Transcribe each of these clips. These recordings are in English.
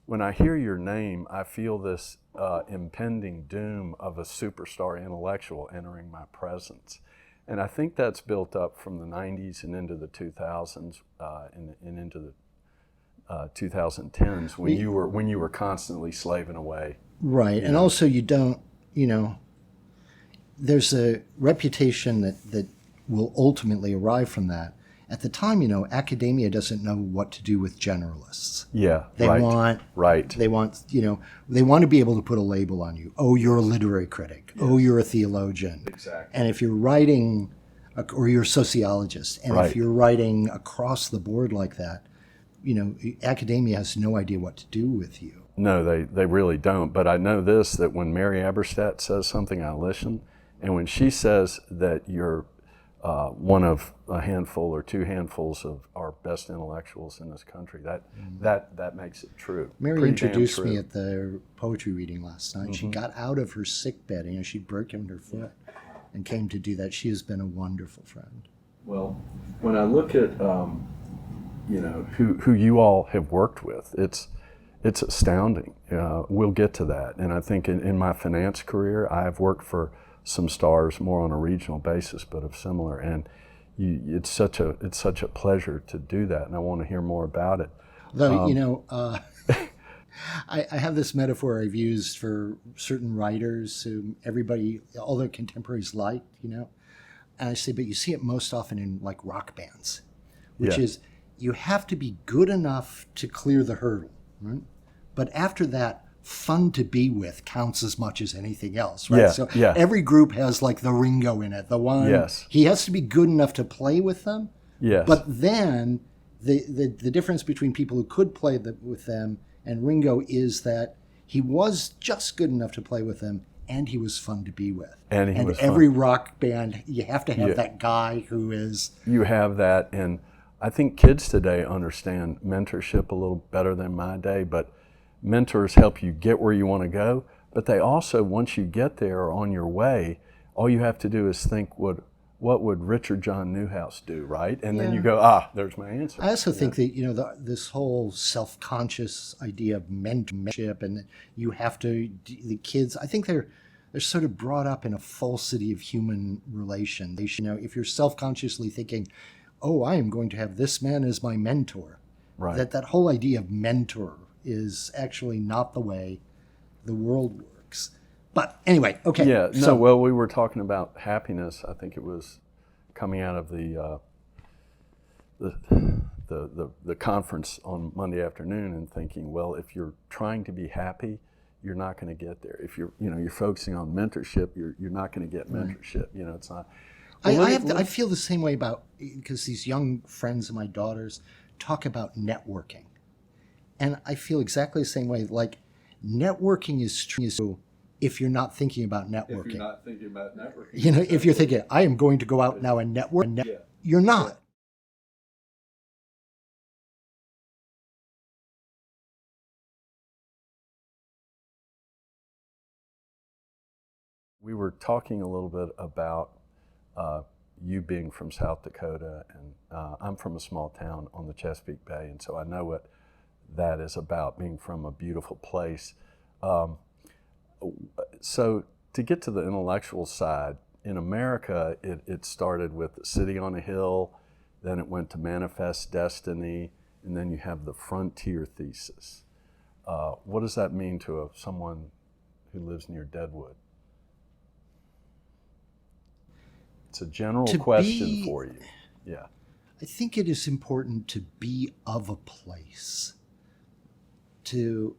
when I hear your name, I feel this impending doom of a superstar intellectual entering my presence. And I think that's built up from the 90s and into the 2000s and into the 2010s when you were constantly slaving away. Right. And also you don't, there's a reputation that will ultimately arrive from that. At the time, academia doesn't know what to do with generalists. Yeah, They want to be able to put a label on you. Oh, you're a literary critic. Yes. Oh, you're a theologian. Exactly. And if you're writing, or you're a sociologist, and if you're writing across the board like that, academia has no idea what to do with you. No, they really don't. But I know this, that when Mary Eberstadt says something, I listen. And when she says that you're one of a handful or two handfuls of our best intellectuals in this country, that makes it true. Mary Pretty introduced damn true. me at the poetry reading last night. Mm-hmm. She got out of her sick bed, she'd broken her foot and came to do that. She has been a wonderful friend. Well, when I look at who you all have worked with, it's astounding. We'll get to that. And I think in my finance career, I've worked for some stars more on a regional basis, but of similar. And it's such a pleasure to do that, and I want to hear more about it. Though I have this metaphor I've used for certain writers who all their contemporaries liked, and I say, but you see it most often in like rock bands, which is you have to be good enough to clear the hurdle, right? But after that, fun to be with counts as much as anything else, right? Every group has like the Ringo in it, the one, he has to be good enough to play with them. Yes. But then the difference between people who could play with them and Ringo is that he was just good enough to play with them and he was fun to be with. And every rock band, you have to have that guy who is... You have that, and I think kids today understand mentorship a little better than my day, but mentors help you get where you want to go, but they also, once you get there or on your way, all you have to do is think, what would Richard John Newhouse do, right? And then you go, there's my answer. I also think that, this whole self-conscious idea of mentorship, and you have to, the kids, I think they're sort of brought up in a falsity of human relation. If you're self-consciously thinking, I am going to have this man as my mentor, right? That whole idea of mentor is actually not the way the world works. But anyway, okay. Yeah, no, well, we were talking about happiness. I think it was coming out of the conference on Monday afternoon and thinking, well, if you're trying to be happy, you're not going to get there. If you're focusing on mentorship, you're not going to get mentorship. It's not. I feel the same way because these young friends of my daughters talk about networking. And I feel exactly the same way. Like, networking is true if you're not thinking about networking. If you're not thinking about networking. If you're thinking, I am going to go out now and network, you're not. We were talking a little bit about you being from South Dakota, and I'm from a small town on the Chesapeake Bay, and so I know what that is about, being from a beautiful place. So to get to the intellectual side, in America, it started with the City on a Hill, then it went to Manifest Destiny, and then you have the Frontier Thesis. What does that mean to someone who lives near Deadwood? It's a general question for you. Yeah. I think it is important to be of a place. The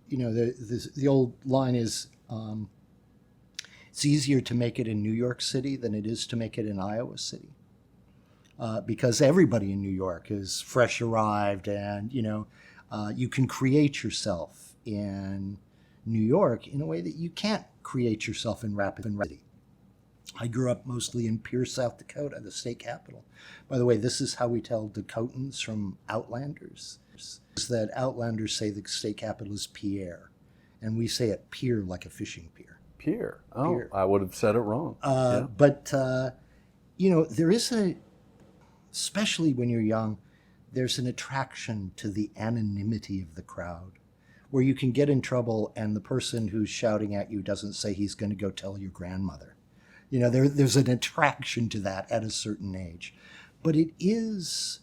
old line is, it's easier to make it in New York City than it is to make it in Iowa City. Because everybody in New York is fresh arrived, and, you can create yourself in New York in a way that you can't create yourself in Rapid City. I grew up mostly in Pierce, South Dakota, the state capital. By the way, this is how we tell Dakotans from Outlanders. Is that Outlanders say the state capital is Pierre, and we say it pier like a fishing pier. Pier. Oh, Pier. I would have said it wrong. But, there is especially when you're young, there's an attraction to the anonymity of the crowd. where you can get in trouble and the person who's shouting at you doesn't say he's going to go tell your grandmother. You know, there's an attraction to that at a certain age. But it is,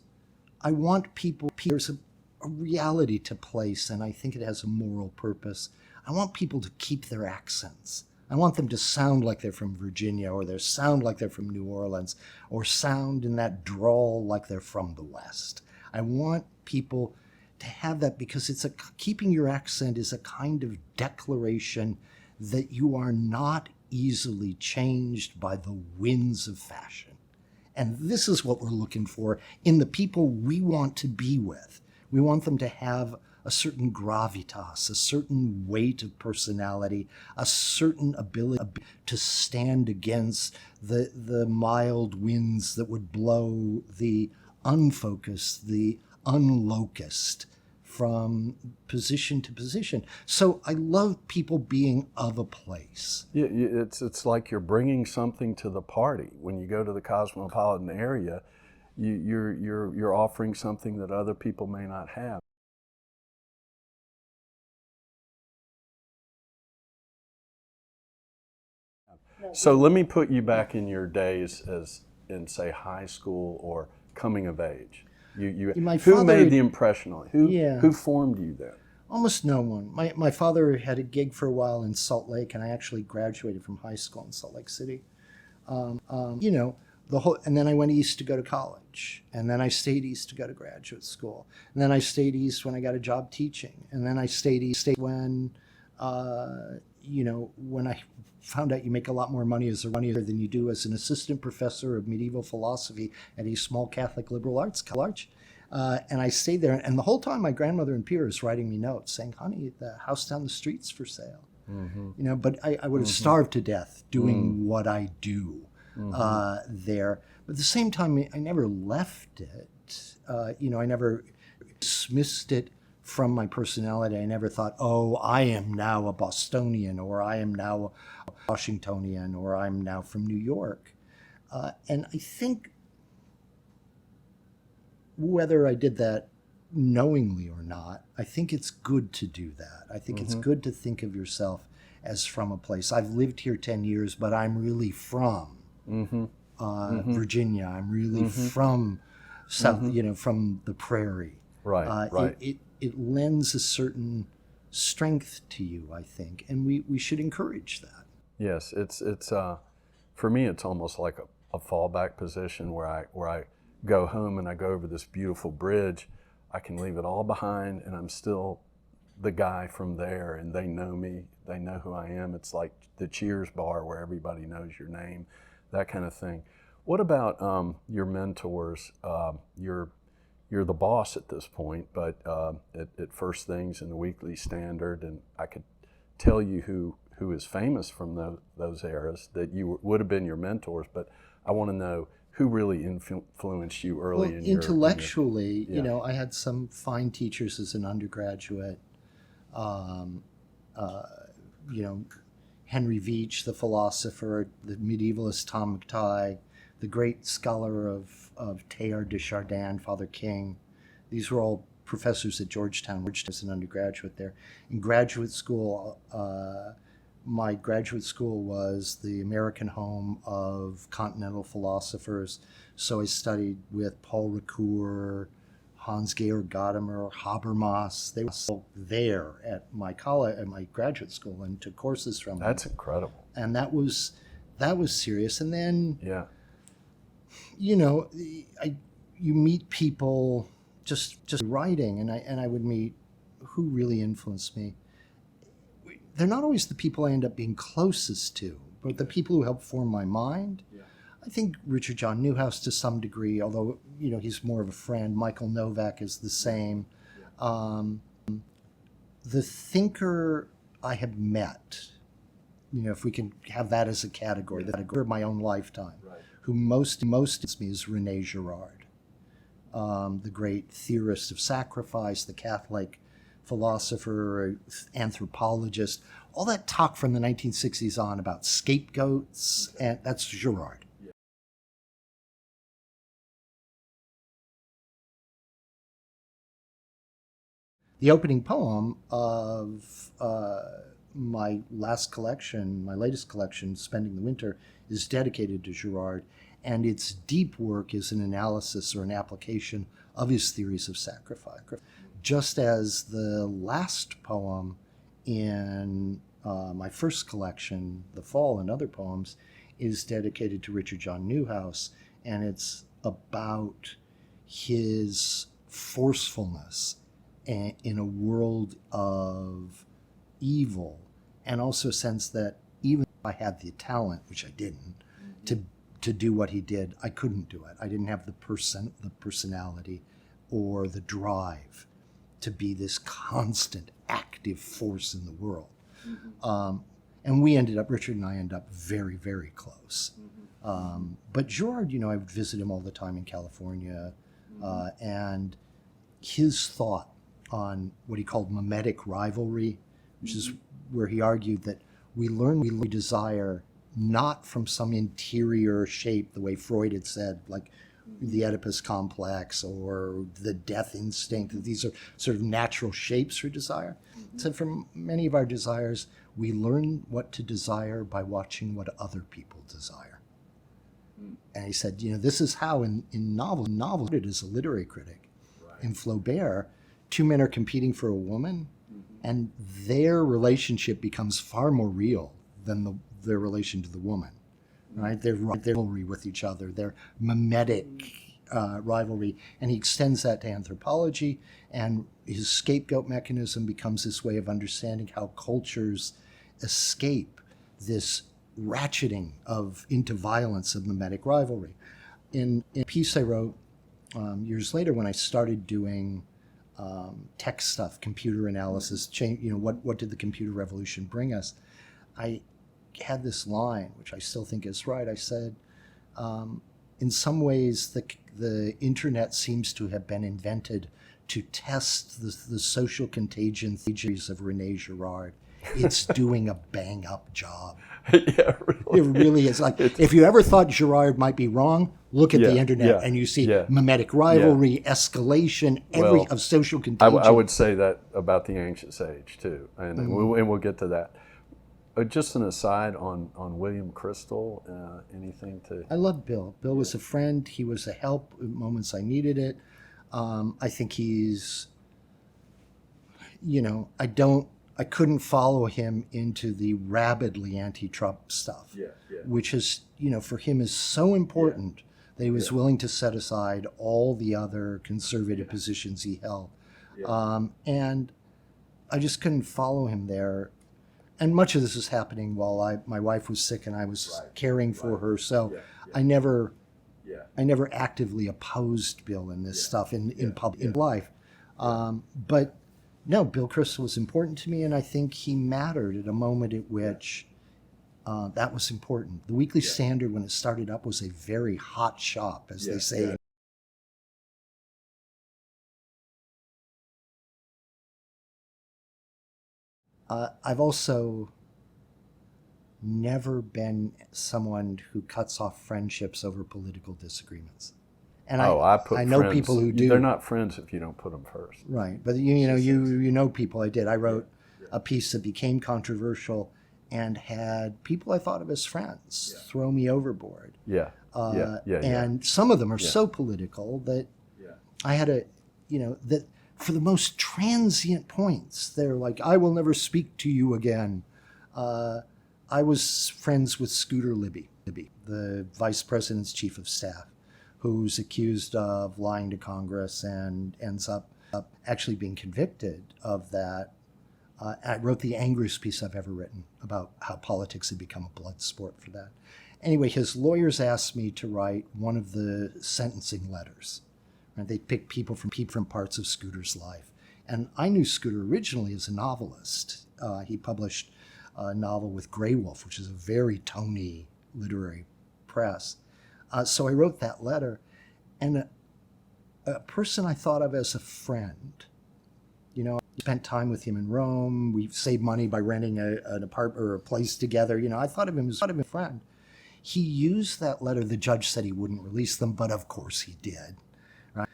I want people, there's a reality to place, and I think it has a moral purpose. I want people to keep their accents. I want them to sound like they're from Virginia, or they sound like they're from New Orleans, or sound in that drawl like they're from the West. I want people to have that, because keeping your accent is a kind of declaration that you are not easily changed by the winds of fashion. And this is what we're looking for in the people we want to be with. We want them to have a certain gravitas, a certain weight of personality, a certain ability to stand against the mild winds that would blow the unfocused, the unlocused from position to position. So I love people being of a place. Yeah, it's like you're bringing something to the party. When you go to the cosmopolitan area, you're offering something that other people may not have. So let me put you back in your days as in, say, high school or coming of age. Who made the impression on you? Who formed you then? Almost no one. My father had a gig for a while in Salt Lake, and I actually graduated from high school in Salt Lake City. You know, and then I went east to go to college, and then I stayed east to go to graduate school, and then I stayed east when I got a job teaching, and then I stayed east when, you know, when I found out you make a lot more money as a runner than you do as an assistant professor of medieval philosophy at a small Catholic liberal arts college. And I stayed there, and the whole time my grandmother in Pierre is writing me notes saying, honey, the house down the street's for sale. Mm-hmm. You know, but I would have starved to death doing what I do there. But at the same time, I never left it. You know, I never dismissed it from my personality. I never thought, oh, I am now a Bostonian, or I am now a Washingtonian, or I'm now from New York. And I think whether I did that knowingly or not, I think it's good to do that. I think it's good to think of yourself as from a place. I've lived here 10 years, but I'm really from Virginia. I'm really from South, you know, from the prairie. Right, right. It lends a certain strength to you, I think, and we should encourage that. Yes, it's for me, it's almost like a fallback position where I go home and I go over this beautiful bridge. I can leave it all behind, and I'm still the guy from there, and they know me. They know who I am. It's like the Cheers bar where everybody knows your name, that kind of thing. What about your mentors? You're the boss at this point, but at First Things and the Weekly Standard, and I could tell you who is famous from those eras that you would have been your mentors, but I want to know who really influenced you early in your... Intellectually, you know, I had some fine teachers as an undergraduate. You know, Henry Veitch, the philosopher, the medievalist Tom McTighe, the great scholar of Teilhard de Chardin, Father King. These were all professors at Georgetown as an undergraduate there. In graduate school, my graduate school was the American home of continental philosophers. So I studied with Paul Ricoeur, Hans-Georg Gadamer, Habermas. They were all there at my college, at my graduate school, and took courses from them. That's incredible. And that was serious. And then, yeah, you know, you meet people just writing, and I would meet who really influenced me. They're not always the people I end up being closest to, but the people who help form my mind. Yeah. I think Richard John Newhouse to some degree, although, you know, he's more of a friend. Michael Novak is the same. Yeah. The thinker I have met, you know, if we can have that as a category, that of my own lifetime, right, who most interests me is Rene Girard, the great theorist of sacrifice, the Catholic philosopher, anthropologist, all that talk from the 1960s on about scapegoats, and that's Girard. Yeah. the opening poem of my latest collection, Spending the Winter, is dedicated to Girard, and its deep work is an analysis or an application of his theories of sacrifice. Just as the last poem in my first collection, The Fall and Other Poems, is dedicated to Richard John Newhouse, and it's about his forcefulness in a world of evil, and also a sense that even if I had the talent, which I didn't, to do what he did, I couldn't do it. I didn't have the personality or the drive to be this constant active force in the world. And Richard and I ended up very, very close. But Girard, I would visit him all the time in California, and his thought on what he called mimetic rivalry, which is where he argued that we desire not from some interior shape, the way Freud had said, like the Oedipus complex or the death instinct, that these are sort of natural shapes for desire. So from many of our desires, we learn what to desire by watching what other people desire. And he said, this is how in novel, it is a literary critic. Right. In Flaubert, two men are competing for a woman, and their relationship becomes far more real than their relation to the woman. Right? Their rivalry with each other, their mimetic rivalry, and he extends that to anthropology, and his scapegoat mechanism becomes this way of understanding how cultures escape this ratcheting into violence of mimetic rivalry. In a piece I wrote years later, when I started doing tech stuff, computer analysis, what did the computer revolution bring us? I had this line, which I still think is right. I said, in some ways, the internet seems to have been invented to test the social contagion theories of Rene Girard. It's doing a bang-up job. Yeah, really. It really is. Like, if you ever thought Girard might be wrong, look at the internet and you see mimetic rivalry, escalation, of social contagion. I would say that about the ancient sage, too, and we'll get to that. Just an aside on William Kristol, anything to... I love Bill. Bill was a friend. He was a help at moments I needed it. I think he's, I couldn't follow him into the rabidly anti-Trump stuff, which is, for him is so important that he was willing to set aside all the other conservative positions he held. And I just couldn't follow him there. And much of this was happening while my wife was sick and I was caring for her. So I never actively opposed Bill in this stuff in life. But no, Bill Kristol was important to me, and I think he mattered at a moment at which that was important. The Weekly Standard, when it started up, was a very hot shop, as they say. I've also never been someone who cuts off friendships over political disagreements. And I know people who do. They're not friends if you don't put them first. Right, but you know people. I did. I wrote a piece that became controversial and had people I thought of as friends throw me overboard. And some of them are so political that I had that for the most transient points, they're like, I will never speak to you again. I was friends with Scooter Libby, the vice president's chief of staff, who's accused of lying to Congress and ends up actually being convicted of that. I wrote the angriest piece I've ever written about how politics had become a blood sport for that. Anyway, his lawyers asked me to write one of the sentencing letters. Right? They picked people from parts of Scooter's life. And I knew Scooter originally as a novelist. He published a novel with Grey Wolf, which is a very Tony literary press. So I wrote that letter, and a person I thought of as a friend, I spent time with him in Rome. We saved money by renting an apartment or a place together. I thought of him as a friend. He used that letter. The judge said he wouldn't release them, but of course he did. Right?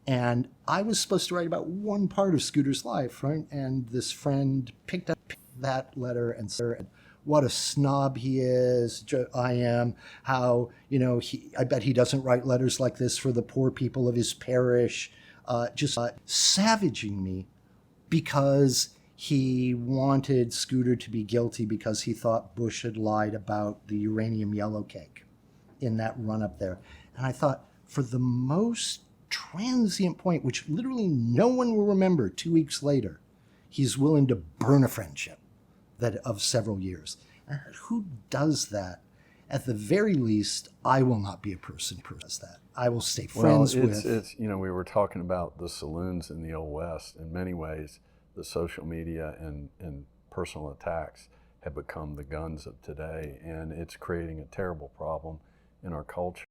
And I was supposed to write about one part of Scooter's life, right? And this friend picked up that letter and said, what a snob he is, I am, how, I bet he doesn't write letters like this for the poor people of his parish, just savaging me because he wanted Scooter to be guilty because he thought Bush had lied about the uranium yellow cake in that run up there. And I thought, for the most transient point, which literally no one will remember 2 weeks later, he's willing to burn a friendship that of several years. And who does that? At the very least, I will not be a person who does that. I will stay friends with. It's we were talking about the saloons in the Old West. In many ways, the social media and personal attacks have become the guns of today, and it's creating a terrible problem in our culture.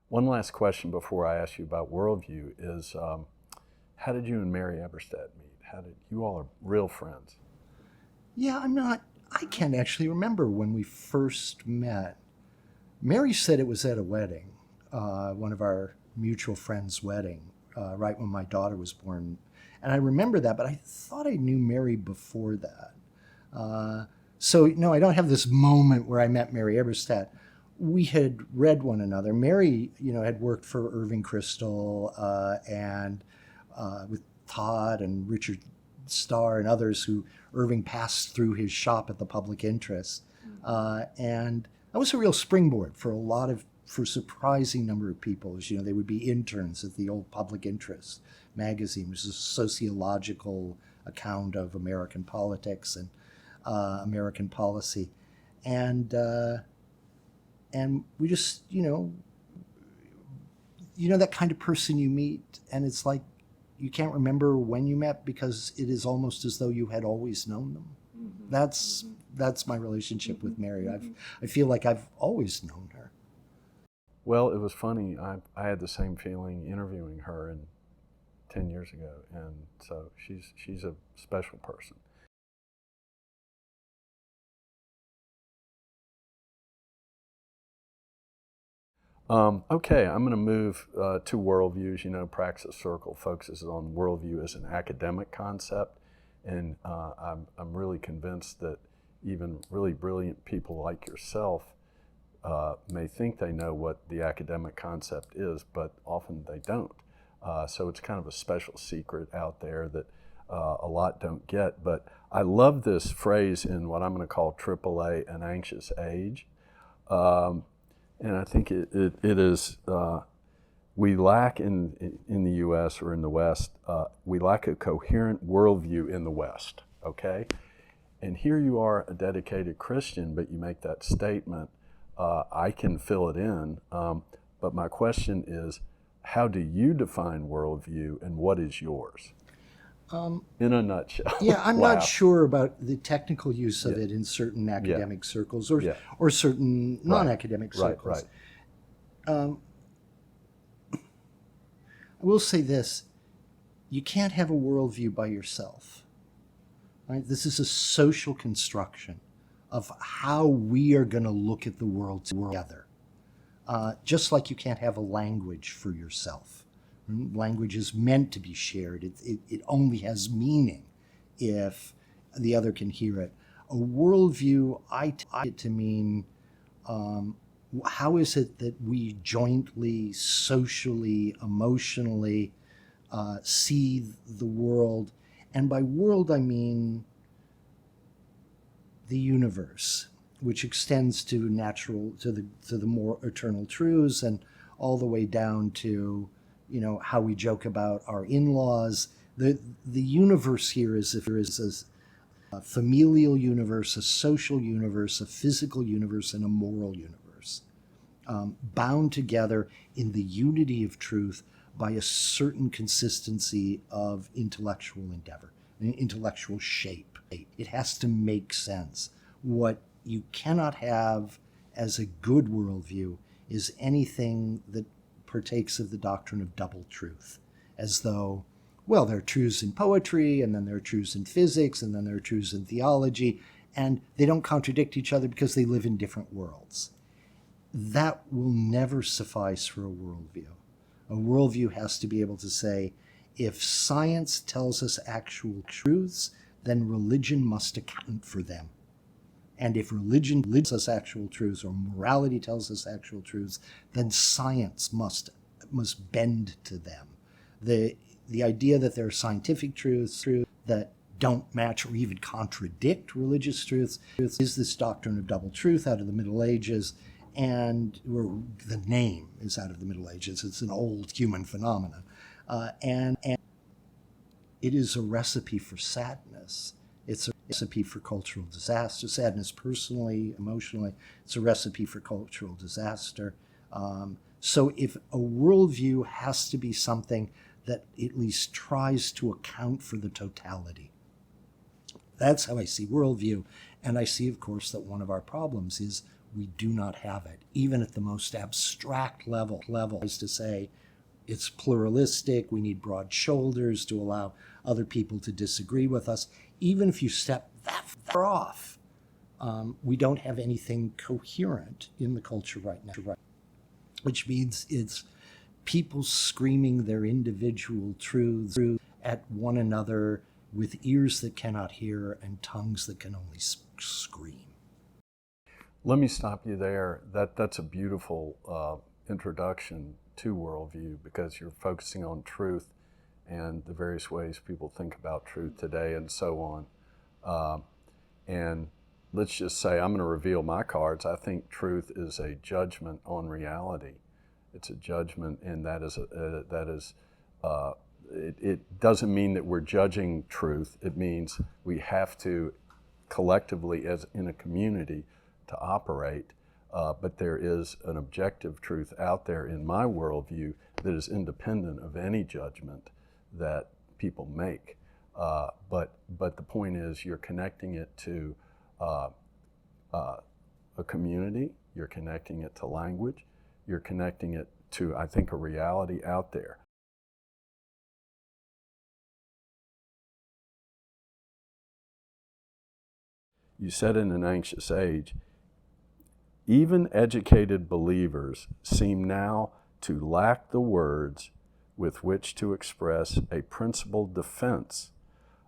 One last question before I ask you about worldview is, how did you and Mary Eberstadt meet? You all are real friends? Yeah, I can't actually remember when we first met. Mary said it was at a wedding, one of our mutual friends' wedding, right when my daughter was born. And I remember that, but I thought I knew Mary before that. So, no, I don't have this moment where I met Mary Eberstadt. We had read one another. Mary, had worked for Irving Kristol and with Todd and Richard Starr and others who Irving passed through his shop at the Public Interest. And that was a real springboard for a surprising number of people. As they would be interns at the old Public Interest magazine, which is a sociological account of American politics and American policy. And we just, that kind of person you meet, and it's like you can't remember when you met because it is almost as though you had always known them. Mm-hmm. That's my relationship with Mary. I feel like I've always known her. Well, it was funny. I had the same feeling interviewing her 10 years ago, and so she's a special person. Okay, I'm going to move to worldviews. Praxis Circle focuses on worldview as an academic concept, and I'm really convinced that even really brilliant people like yourself may think they know what the academic concept is, but often they don't. So it's kind of a special secret out there that a lot don't get. But I love this phrase in what I'm going to call AAA, an anxious age. And I think it is, we lack in the U.S. or in the West, we lack a coherent worldview in the West, okay? And here you are, a dedicated Christian, but you make that statement, I can fill it in, but my question is, how do you define worldview and what is yours? In a nutshell. Yeah, I'm not sure about the technical use of it in certain academic circles or certain non-academic circles. Right. I will say this, you can't have a worldview by yourself. Right? This is a social construction of how we are going to look at the world together. Just like you can't have a language for yourself. Language is meant to be shared. It only has meaning if the other can hear it. A worldview, I take it to mean how is it that we jointly, socially, emotionally see the world? And by world, I mean the universe, which extends to the more eternal truths and all the way down to how we joke about our in-laws. The universe here is a familial universe, a social universe, a physical universe, and a moral universe, bound together in the unity of truth by a certain consistency of intellectual endeavor, an intellectual shape. It has to make sense. What you cannot have as a good worldview is anything that partakes of the doctrine of double truth, as though, well, there are truths in poetry, and then there are truths in physics, and then there are truths in theology, and they don't contradict each other because they live in different worlds. That will never suffice for a worldview. A worldview has to be able to say, if science tells us actual truths, then religion must account for them. And if religion tells us actual truths or morality tells us actual truths, then science must bend to them. The idea that there are scientific truths that don't match or even contradict religious truths is this doctrine of double truth out of the Middle Ages, and the name is out of the Middle Ages. It's an old human phenomenon. And it is a recipe for sadness. It's a recipe for cultural disaster, sadness personally, emotionally. It's a recipe for cultural disaster. So if a worldview has to be something that at least tries to account for the totality. That's how I see worldview. And I see, of course, that one of our problems is we do not have it, even at the most abstract level is to say it's pluralistic, we need broad shoulders to allow other people to disagree with us. Even if you step that far off, we don't have anything coherent in the culture right now, which means it's people screaming their individual truths at one another with ears that cannot hear and tongues that can only scream. Let me stop you there. That's a beautiful introduction to worldview, because you're focusing on truth and the various ways people think about truth today and so on. And let's just say, I'm going to reveal my cards. I think truth is a judgment on reality. It's a judgment, and it doesn't mean that we're judging truth. It means we have to collectively, as in a community, to operate. But there is an objective truth out there in my worldview that is independent of any judgment that people make. But the point is, you're connecting it to a community, you're connecting it to language, you're connecting it to, I think, a reality out there. You said in an anxious age, even educated believers seem now to lack the words with which to express a principled defense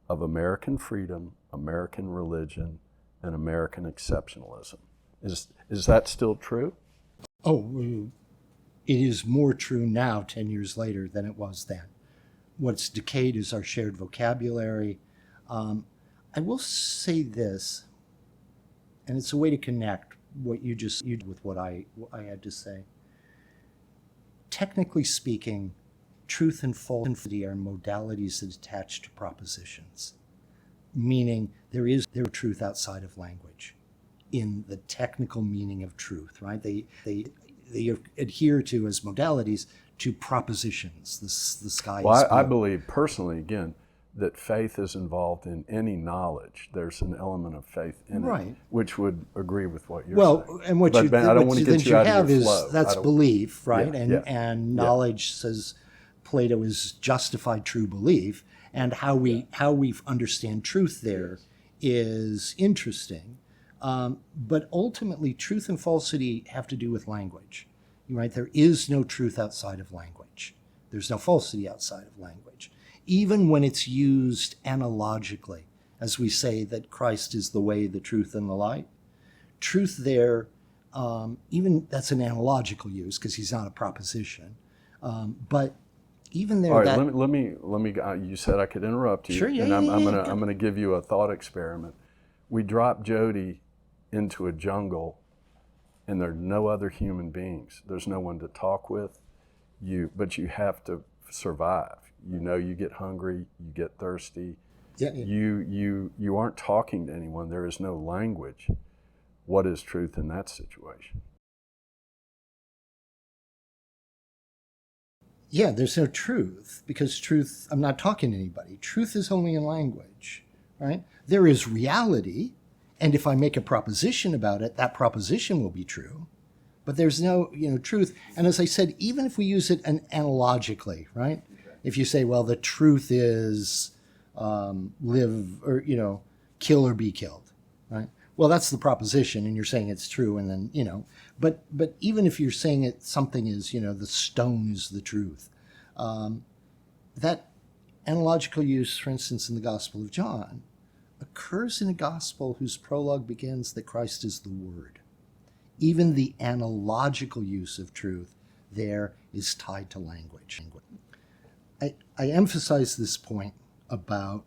of American freedom, American religion, and American exceptionalism. Is that still true? Oh, it is more true now, 10 years later, than it was then. What's decayed is our shared vocabulary. I will say this, and it's a way to connect what you did with what I had to say. Technically speaking, truth and falsity are modalities that attach to propositions, meaning there is truth outside of language in the technical meaning of truth, right? They adhere to, as modalities, to propositions, the sky is blue. I believe personally, again, that faith is involved in any knowledge. There's an element of faith in it, which would agree with what you're saying. And what but you, Ben, I don't want to get you out of your is flow. That's belief, right? Yeah, and knowledge, says Plato, is justified true belief, and how we understand truth there is interesting. But ultimately, truth and falsity have to do with language, right? There is no truth outside of language. There's no falsity outside of language. Even when it's used analogically, as we say that Christ is the way, the truth, and the light, truth there, even that's an analogical use because he's not a proposition. But even there, all right, let me. You said I could interrupt you, sure, yeah, and I'm going to give you a thought experiment. We drop Jody into a jungle, and there are no other human beings. There's no one to talk with. But you have to survive. You get hungry, you get thirsty. Yeah. You aren't talking to anyone. There is no language. What is truth in that situation? Yeah, there's no truth, because truth, I'm not talking to anybody. Truth is only in language, right? There is reality, and if I make a proposition about it, that proposition will be true. But there's no, truth. And as I said, even if we use it analogically, right? If you say, well, the truth is live or, kill or be killed, right? well, that's the proposition, and you're saying it's true, and then, but even if you're saying something is, the stone is the truth, that analogical use, for instance, in the Gospel of John, occurs in a gospel whose prologue begins that Christ is the Word. Even the analogical use of truth there is tied to language. I emphasize this point about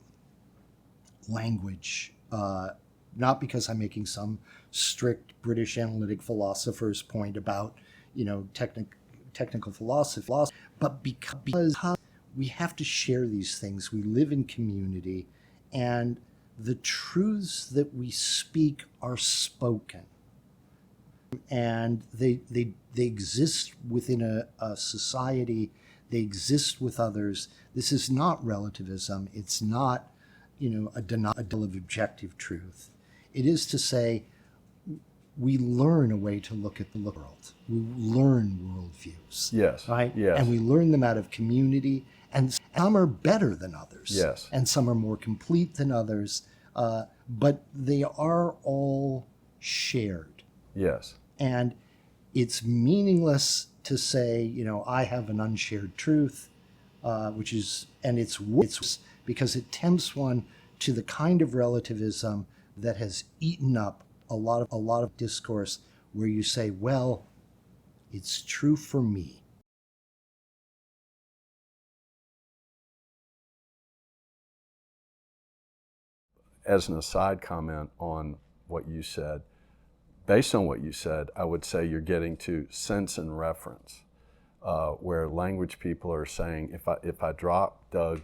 language, not because I'm making some strict British analytic philosopher's point about, technical philosophy, but because we have to share these things. We live in community, and the truths that we speak are spoken. And they exist within a society. They exist with others. This is not relativism. It's not, a denial of objective truth. It is to say, we learn a way to look at the world. We learn worldviews. Yes. Right? Yes. And we learn them out of community. And some are better than others. Yes. And some are more complete than others. But they are all shared. Yes. And it's meaningless to say, I have an unshared truth, it's because it tempts one to the kind of relativism that has eaten up a lot of discourse where you say, well, it's true for me. As an aside comment on what you said, based on what you said, I would say you're getting to sense and reference, where language people are saying, if I drop Doug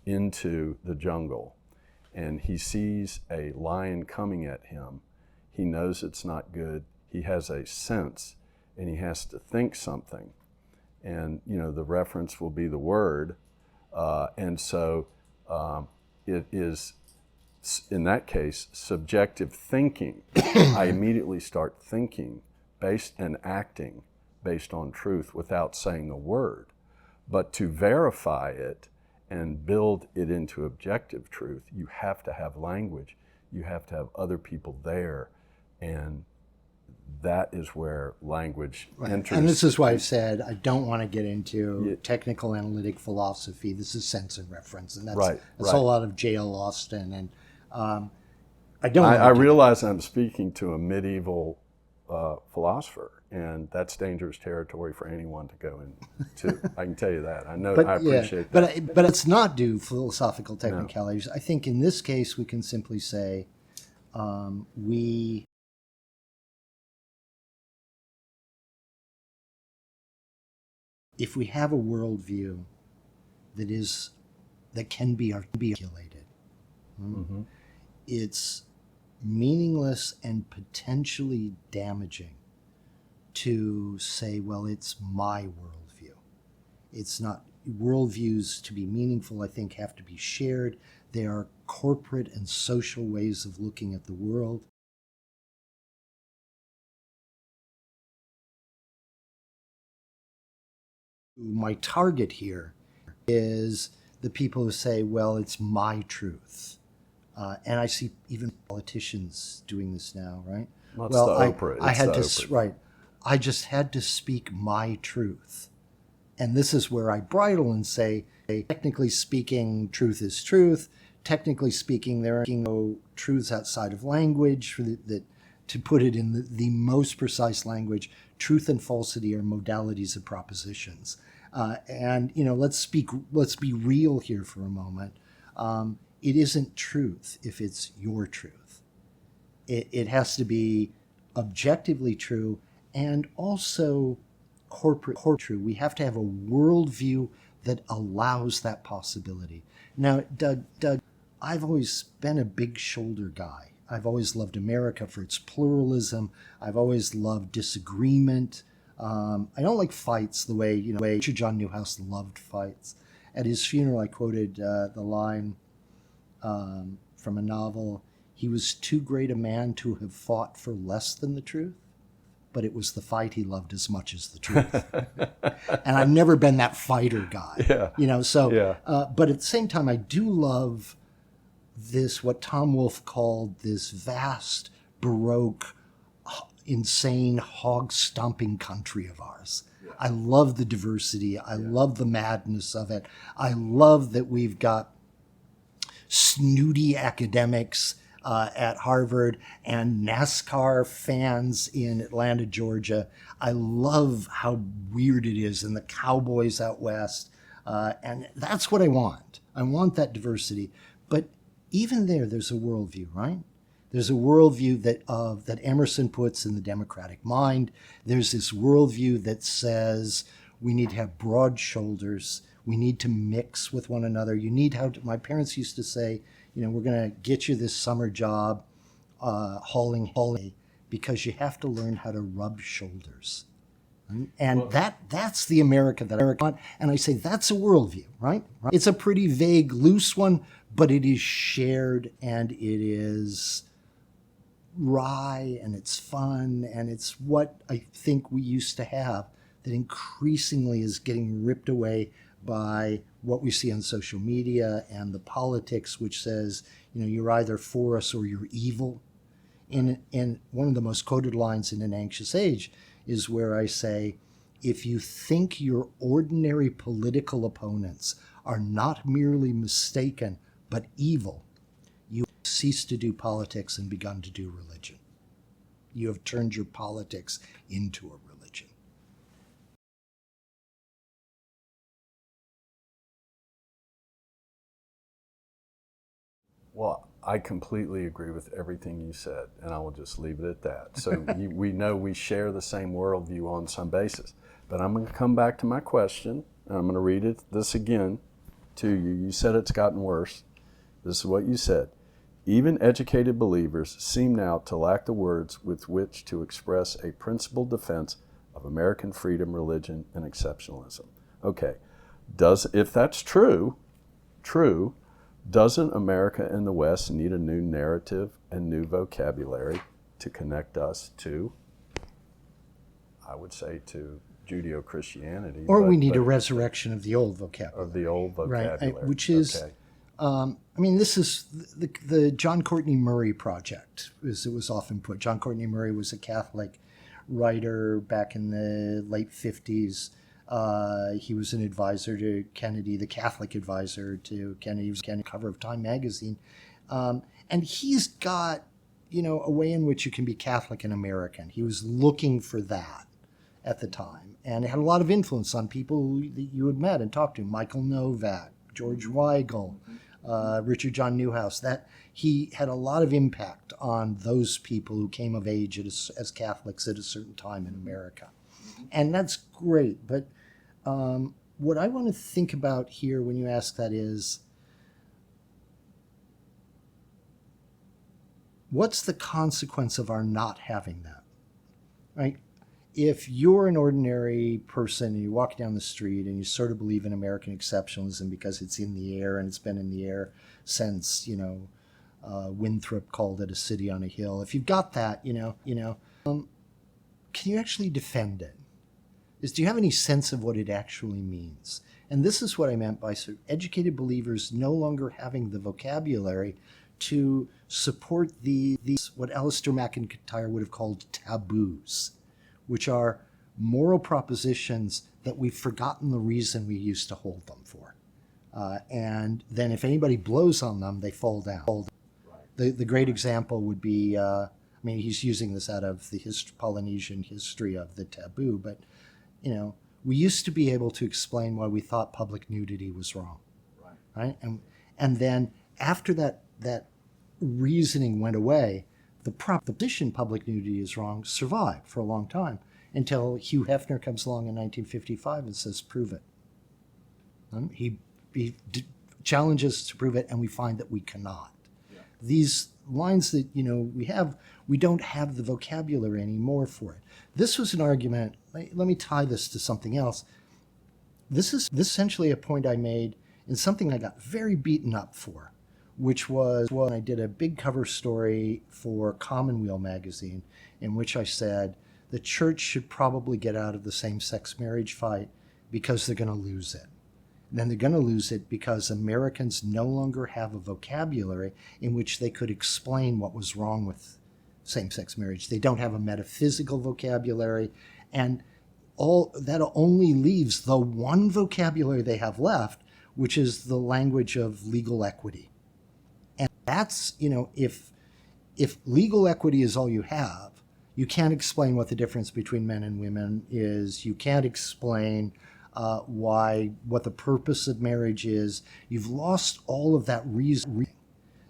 into the jungle and he sees a lion coming at him, he knows it's not good. He has a sense, and he has to think something. And, the reference will be the word. And so it is, in that case, subjective thinking. I immediately start thinking and acting based on truth without saying a word. But to verify it and build it into objective truth, you have to have language. You have to have other people there. And that is where language enters. And this is why I've said I don't want to get into technical analytic philosophy. This is sense and reference. And that's a whole lot of J.L. Austin. And I realize I'm speaking to a medieval philosopher, and that's dangerous territory for anyone to go into. I can tell you that. I know. I appreciate that. But let's not do philosophical technicalities. No. I think in this case we can simply say if we have a worldview that can be articulated, it's meaningless and potentially damaging to say, well, it's my worldview. It's not. Worldviews, to be meaningful, I think, have to be shared. They are corporate and social ways of looking at the world. My target here is the people who say, well, it's my truth. And I see even politicians doing this now, right? I just had to speak my truth. And this is where I bridle and say, technically speaking, truth is truth. Technically speaking, there are no truths outside of language. To put it in the most precise language, truth and falsity are modalities of propositions. And let's be real here for a moment. It isn't truth if it's your truth. It has to be objectively true and also corporate true. We have to have a worldview that allows that possibility. Now, Doug, I've always been a big shoulder guy. I've always loved America for its pluralism. I've always loved disagreement. I don't like fights the way John Newhouse loved fights. At his funeral, I quoted the line from a novel, "He was too great a man to have fought for less than the truth, but it was the fight he loved as much as the truth." And I've never been that fighter guy. But at the same time, I do love this, what Tom Wolfe called this vast Baroque, insane, hog-stomping country of ours. I love the diversity. I love the madness of it. I love that we've got snooty academics at Harvard and NASCAR fans in Atlanta, Georgia. I love how weird it is, and the Cowboys out west. And that's what I want. I want that diversity. But even there's a worldview, right? There's a worldview that Emerson puts in the democratic mind. There's this worldview that says we need to have broad shoulders. We need to mix with one another. My parents used to say, we're going to get you this summer job hauling because you have to learn how to rub shoulders. And that's the America that I want. And I say that's a worldview, right? It's a pretty vague, loose one, but it is shared and it is wry and it's fun and it's what I think we used to have that increasingly is getting ripped away by what we see on social media and the politics, which says, you're either for us or you're evil. And one of the most quoted lines in An Anxious Age is where I say, if you think your ordinary political opponents are not merely mistaken, but evil, you have ceased to do politics and begun to do religion. You have turned your politics into a religion. Well, I completely agree with everything you said, and I will just leave it at that. So we know we share the same worldview on some basis. But I'm going to come back to my question, and I'm going to read this again to you. You said it's gotten worse. This is what you said. Even educated believers seem now to lack the words with which to express a principled defense of American freedom, religion, and exceptionalism. Okay, if that's true, doesn't America and the West need a new narrative and new vocabulary to connect us to, I would say, to Judeo-Christianity? Or we need a resurrection of the old vocabulary. Of the old vocabulary. Right, which is, okay. This is the John Courtney Murray project, as it was often put. John Courtney Murray was a Catholic writer back in the late 50s. He was an advisor to Kennedy, the Catholic advisor to Kennedy. He was on the cover of Time magazine. And he's got, a way in which you can be Catholic and American. He was looking for that at the time. And it had a lot of influence on people that you had met and talked to. Michael Novak, George Weigel, Richard John Newhouse. That he had a lot of impact on those people who came of age as Catholics at a certain time in America. And that's great. But what I want to think about here when you ask that is, what's the consequence of our not having that, right? If you're an ordinary person and you walk down the street and you sort of believe in American exceptionalism because it's in the air and it's been in the air since, Winthrop called it a city on a hill. If you've got that, can you actually defend it? Do you have any sense of what it actually means? And this is what I meant by sort of educated believers no longer having the vocabulary to support these what Alistair MacIntyre would have called taboos, which are moral propositions that we've forgotten the reason we used to hold them for. And then if anybody blows on them, they fall down. The great example would be, he's using this out of the Polynesian history of the taboo, but we used to be able to explain why we thought public nudity was wrong, right? And then after that reasoning went away, the proposition public nudity is wrong survived for a long time until Hugh Hefner comes along in 1955 and says, prove it. He challenges us to prove it, and we find that we cannot. Yeah. These lines that we don't have the vocabulary anymore for it. This was an argument. Let me tie this to something else. This is essentially a point I made in something I got very beaten up for, which was when I did a big cover story for Commonweal magazine, in which I said the church should probably get out of the same-sex marriage fight because they're going to lose it. And then they're going to lose it because Americans no longer have a vocabulary in which they could explain what was wrong with same-sex marriage. They don't have a metaphysical vocabulary, and all that only leaves the one vocabulary they have left, which is the language of legal equity. And that's, if legal equity is all you have, you can't explain what the difference between men and women is. You can't explain what the purpose of marriage is. You've lost all of that reason.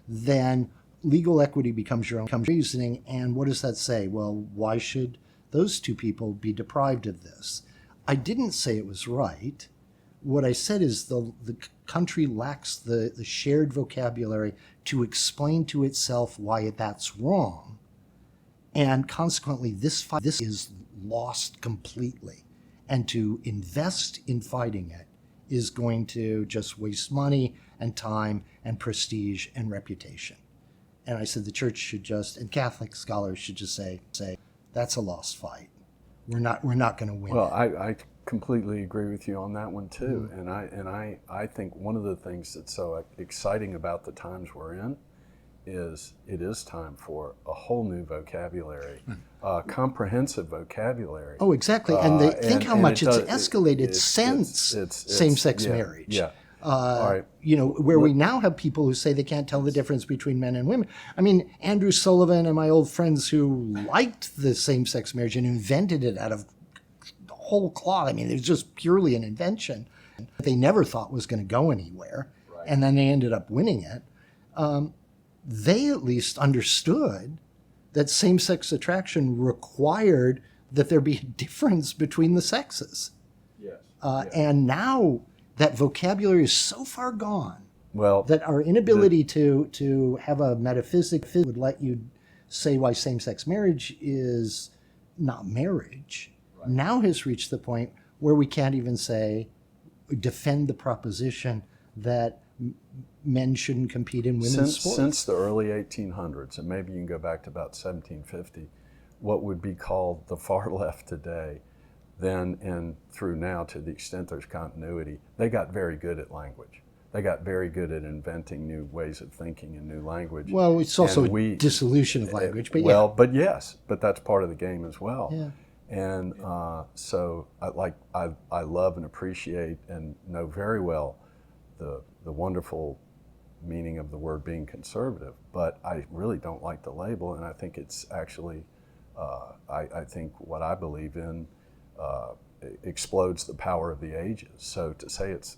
Then legal equity becomes your own reasoning. And what does that say? Well, why should those two people be deprived of this? I didn't say it was right. What I said is the country lacks the shared vocabulary to explain to itself why that's wrong. And consequently, this is lost completely. And to invest in fighting it is going to just waste money and time and prestige and reputation. And I said the church should just, and Catholic scholars should just say that's a lost fight. We're not going to win. Well, it. I completely agree with you on that one too. Mm-hmm. And I think one of the things that's so exciting about the times we're in is it is time for a whole new vocabulary, comprehensive vocabulary. Oh, exactly. And think how much it's escalated since same-sex marriage. Yeah. All right. Where we now have people who say they can't tell the difference between men and women. I mean, Andrew Sullivan and my old friends who liked the same-sex marriage and invented it out of whole cloth. I mean, it was just purely an invention that they never thought was going to go anywhere. Right. And then they ended up winning it. They at least understood that same-sex attraction required that there be a difference between the sexes. Yes. And now that vocabulary is so far gone that our inability to have a metaphysic would let you say why same-sex marriage is not marriage, right, now has reached the point where we can't even defend the proposition that men shouldn't compete in women's sports. Since the early 1800s, and maybe you can go back to about 1750, what would be called the far left today, then and through now, to the extent there's continuity, they got very good at language. They got very good at inventing new ways of thinking and new language. Well, it's also a dissolution of language, but but that's part of the game as well. Yeah. And so I love and appreciate and know very well the wonderful meaning of the word being conservative, but I really don't like the label, and I think it's actually, I think what I believe in explodes the power of the ages. So to say it's,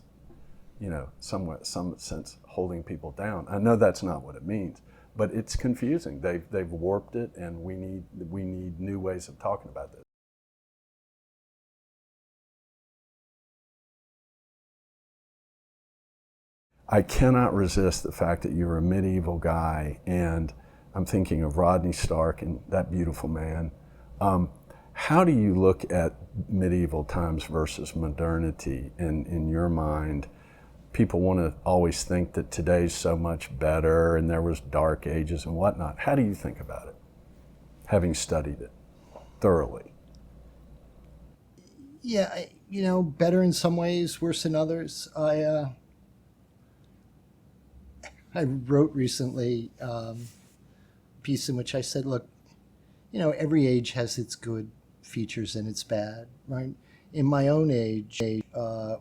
some sense holding people down, I know that's not what it means, but it's confusing. They've warped it, and we need new ways of talking about this. I cannot resist the fact that you're a medieval guy, and I'm thinking of Rodney Stark and that beautiful man. How do you look at medieval times versus modernity in your mind? People want to always think that today's so much better and there was dark ages and whatnot. How do you think about it, having studied it thoroughly? Yeah, better in some ways, worse in others. I wrote recently a piece in which I said, look, every age has its good features and its bad, right? In my own age,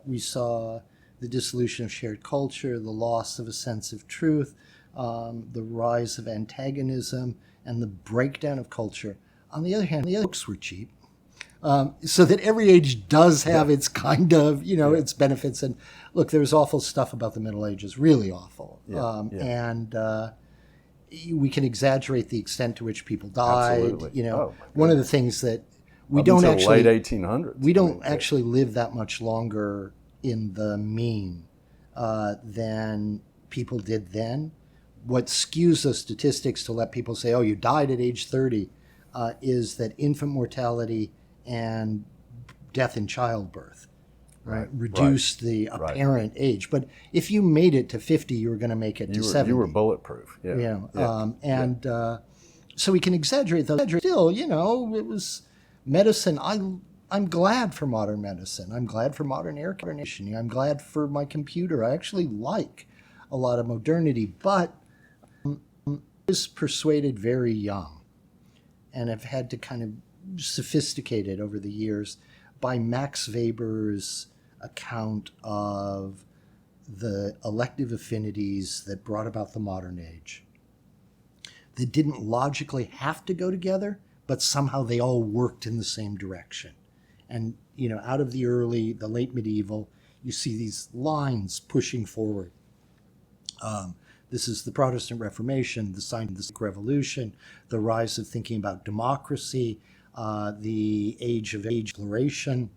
we saw the dissolution of shared culture, the loss of a sense of truth, the rise of antagonism, and the breakdown of culture. On the other hand, the books were cheap. So that every age does have its kind of, its benefits. And look, there's awful stuff about the Middle Ages, really awful. And we can exaggerate the extent to which people died. Absolutely. One of the things that we Up don't until actually late 1800s. We don't actually live that much longer in the mean than people did then. What skews the statistics to let people say, oh, you died at age 30, is that infant mortality and death in childbirth reduced the apparent age. But if you made it to 50, you were going to make it to 70. You were bulletproof. So we can exaggerate those. Still, it was medicine. I'm glad for modern medicine. I'm glad for modern air conditioning. I'm glad for my computer. I actually like a lot of modernity, but I was persuaded very young and have had to kind of sophisticate it over the years by Max Weber's account of the elective affinities that brought about the modern age, that didn't logically have to go together, but somehow they all worked in the same direction. And, out of the late medieval, you see these lines pushing forward. This is the Protestant Reformation, the scientific revolution, the rise of thinking about democracy, the age of exploration,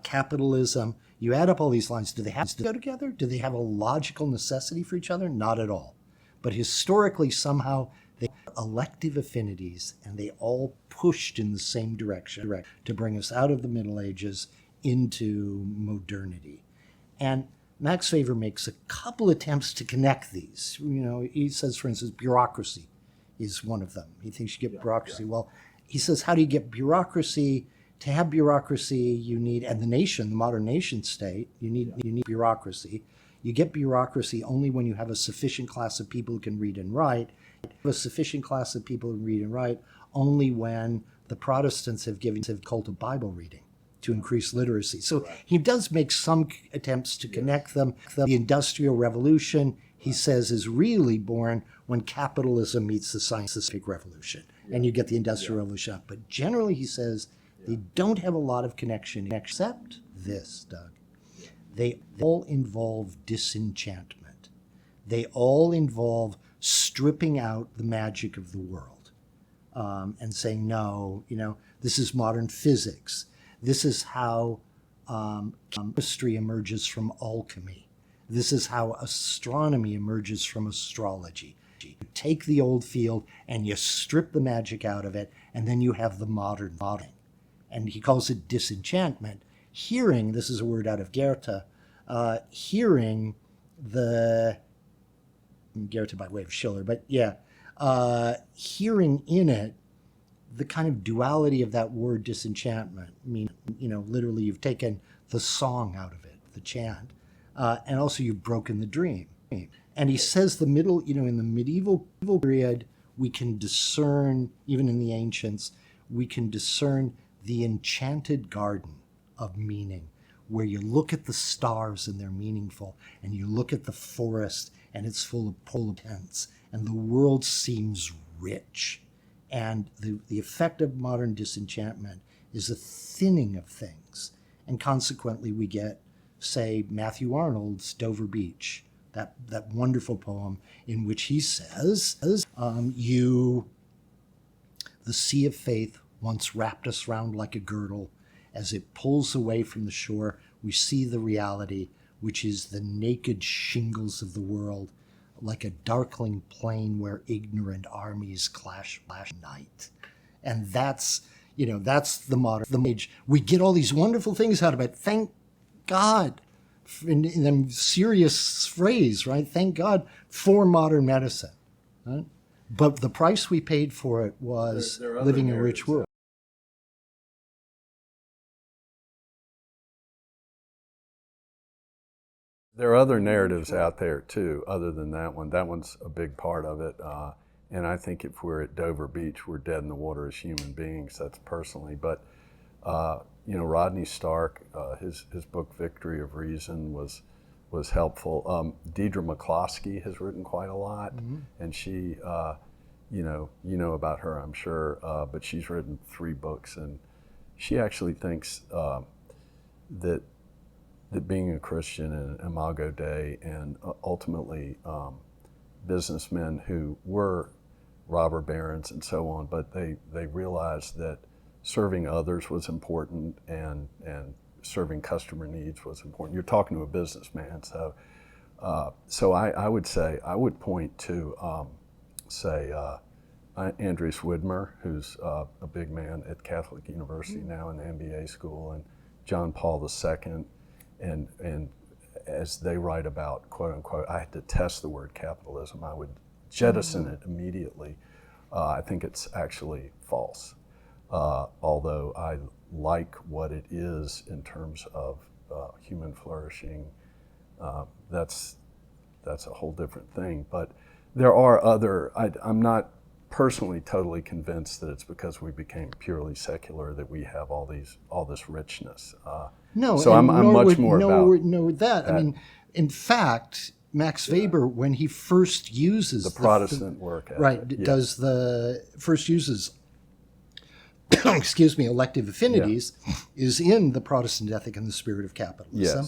capitalism. You add up all these lines. Do they have to go together? Do they have a logical necessity for each other? Not at all. But historically, somehow, they have elective affinities, and they all pushed in the same direction to bring us out of the Middle Ages into modernity. And Max Weber makes a couple attempts to connect these. He says, for instance, bureaucracy is one of them. He thinks you get bureaucracy. Well, he says, how do you get bureaucracy? To have bureaucracy, you need, and the modern nation state, you need bureaucracy. You get bureaucracy only when you have a sufficient class of people who can read and write. You have a sufficient class of people who read and write only when the Protestants have given a cult of Bible reading to increase literacy. So he does make some attempts to connect them. The Industrial Revolution, he says, is really born when capitalism meets the scientific revolution, and you get the Industrial Revolution. But generally, he says, they don't have a lot of connection except this, Doug. They all involve disenchantment. They all involve stripping out the magic of the world and saying, no, this is modern physics. This is how chemistry emerges from alchemy. This is how astronomy emerges from astrology. You take the old field and you strip the magic out of it, and then you have the modern thing. And he calls it disenchantment. Hearing, this is a word out of Goethe, hearing Goethe by way of Schiller, but hearing in it the kind of duality of that word disenchantment. I mean, literally you've taken the song out of it, the chant, and also you've broken the dream. And he says in the medieval period, we can discern, even in the ancients, we can discern the enchanted garden of meaning, where you look at the stars and they're meaningful, and you look at the forest and it's full of portents, and the world seems rich. And the effect of modern disenchantment is a thinning of things. And consequently, we get, say, Matthew Arnold's Dover Beach, that wonderful poem in which he says, the sea of faith once wrapped us round like a girdle. As it pulls away from the shore, we see the reality, which is the naked shingles of the world, like a darkling plain where ignorant armies clash night. And that's the modern age. We get all these wonderful things out of it. Thank God, in the serious phrase, right? Thank God for modern medicine. Right? But the price we paid for it was living in a rich world. There are other narratives out there too, other than that one. That one's a big part of it. And I think if we're at Dover Beach, we're dead in the water as human beings. That's personally. But, Rodney Stark, his book Victory of Reason was helpful. Deidre McCloskey has written quite a lot. Mm-hmm. And she, you know about her, I'm sure, but she's written 3 books. And she actually thinks that being a Christian and Imago Dei, and ultimately businessmen who were robber barons and so on, but they realized that serving others was important and serving customer needs was important. You're talking to a businessman, so I would say, I would point to, Andreas Widmer, who's a big man at Catholic University now in the MBA school, and John Paul II, and as they write about, quote unquote, I detest the word capitalism. I would jettison it immediately. I think it's actually false. Although I like what it is in terms of human flourishing, that's a whole different thing. But there are other, I'm not personally totally convinced that it's because we became purely secular that we have all this richness. No, so I'm much more about that. I mean, in fact, Max Weber, when he first uses the Protestant work ethic, right, uses excuse me, elective affinities, is in the Protestant ethic and the spirit of capitalism,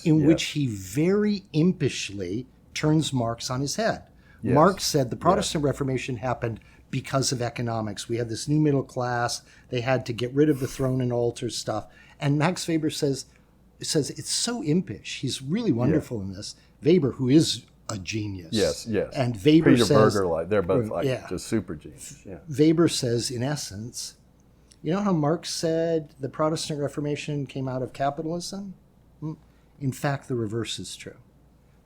in which he very impishly turns Marx on his head. Yes. Marx said the Protestant Reformation happened because of economics. We had this new middle class. They had to get rid of the throne and altar stuff. And Max Weber says it's so impish. He's really wonderful in this. Weber, who is a genius. Yes. And Weber Peter says... Berger, they're both just super genius. Yeah. Weber says, in essence, you know how Marx said the Protestant Reformation came out of capitalism? In fact, the reverse is true.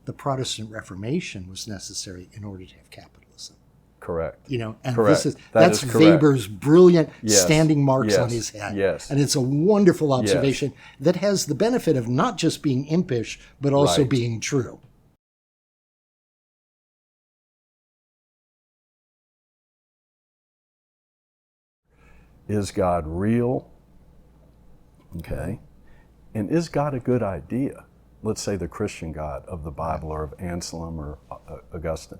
The Protestant Reformation was necessary in order to have capitalism. Correct. And correct. That's Weber's brilliant standing Marx on his head. Yes. And it's a wonderful observation that has the benefit of not just being impish, but also being true. Is God real? Okay. And is God a good idea? Let's say the Christian God of the Bible or of Anselm or Augustine.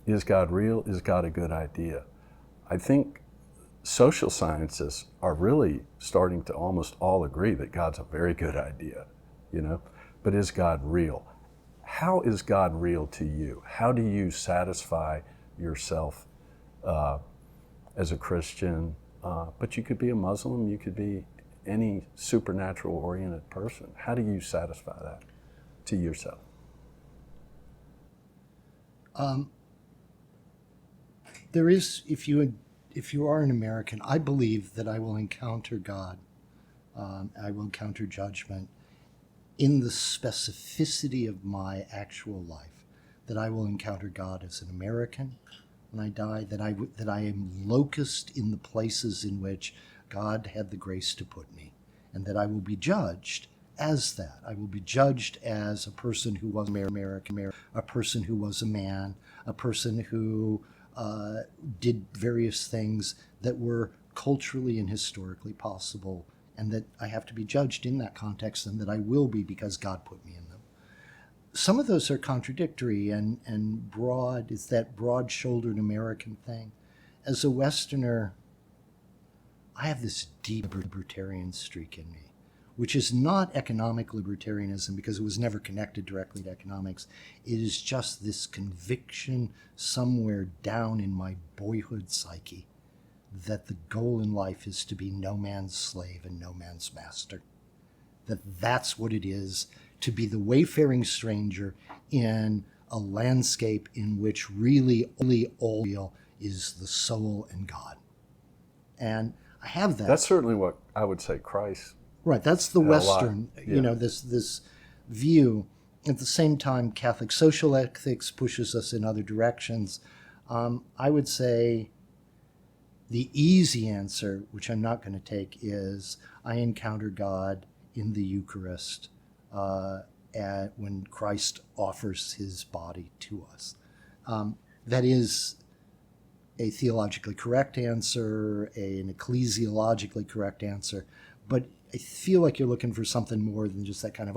Is God real? Is God a good idea? I think social scientists are really starting to almost all agree that God's a very good idea, But is God real? How is God real to you? How do you satisfy yourself as a Christian? But you could be a Muslim, you could be any supernatural oriented person. How do you satisfy that to yourself? There is, if you are an American, I believe that I will encounter God, I will encounter judgment in the specificity of my actual life, that I will encounter God as an American when I die, that I am locust in the places in which God had the grace to put me, and that I will be judged as that. I will be judged as a person who was American, a person who was a man, a person who did various things that were culturally and historically possible, and that I have to be judged in that context, and that I will be because God put me in them. Some of those are contradictory and broad. It's that broad-shouldered American thing. As a Westerner, I have this deep libertarian streak in me, which is not economic libertarianism because it was never connected directly to economics. It is just this conviction somewhere down in my boyhood psyche that the goal in life is to be no man's slave and no man's master. That's what it is to be the wayfaring stranger in a landscape in which really only all real is the soul and God. And I have that. That's certainly what I would say Christ. Right, that's the Western, this view. At the same time, Catholic social ethics pushes us in other directions. I would say the easy answer, which I'm not going to take, is I encounter God in the Eucharist when Christ offers his body to us. That is a theologically correct answer, an ecclesiologically correct answer, but I feel like you're looking for something more than just that kind of,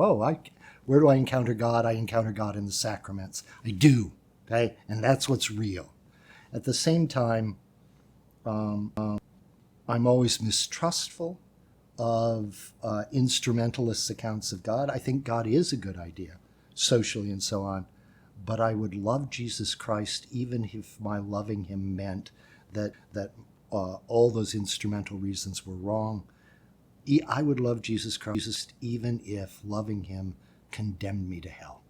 where do I encounter God? I encounter God in the sacraments. I do, okay? And that's what's real. At the same time, I'm always mistrustful of instrumentalists' accounts of God. I think God is a good idea, socially and so on. But I would love Jesus Christ even if my loving him meant that all those instrumental reasons were wrong. I would love Jesus Christ even if loving him condemned me to hell.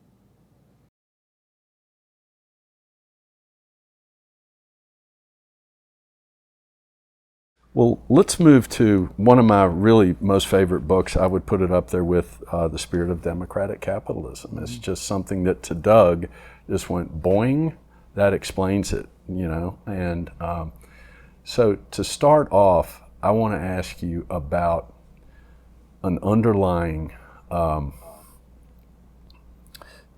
Well, let's move to one of my really most favorite books. I would put it up there with The Spirit of Democratic Capitalism. Mm-hmm. It's just something that to Doug just went boing, that explains it, And so to start off, I want to ask you about an underlying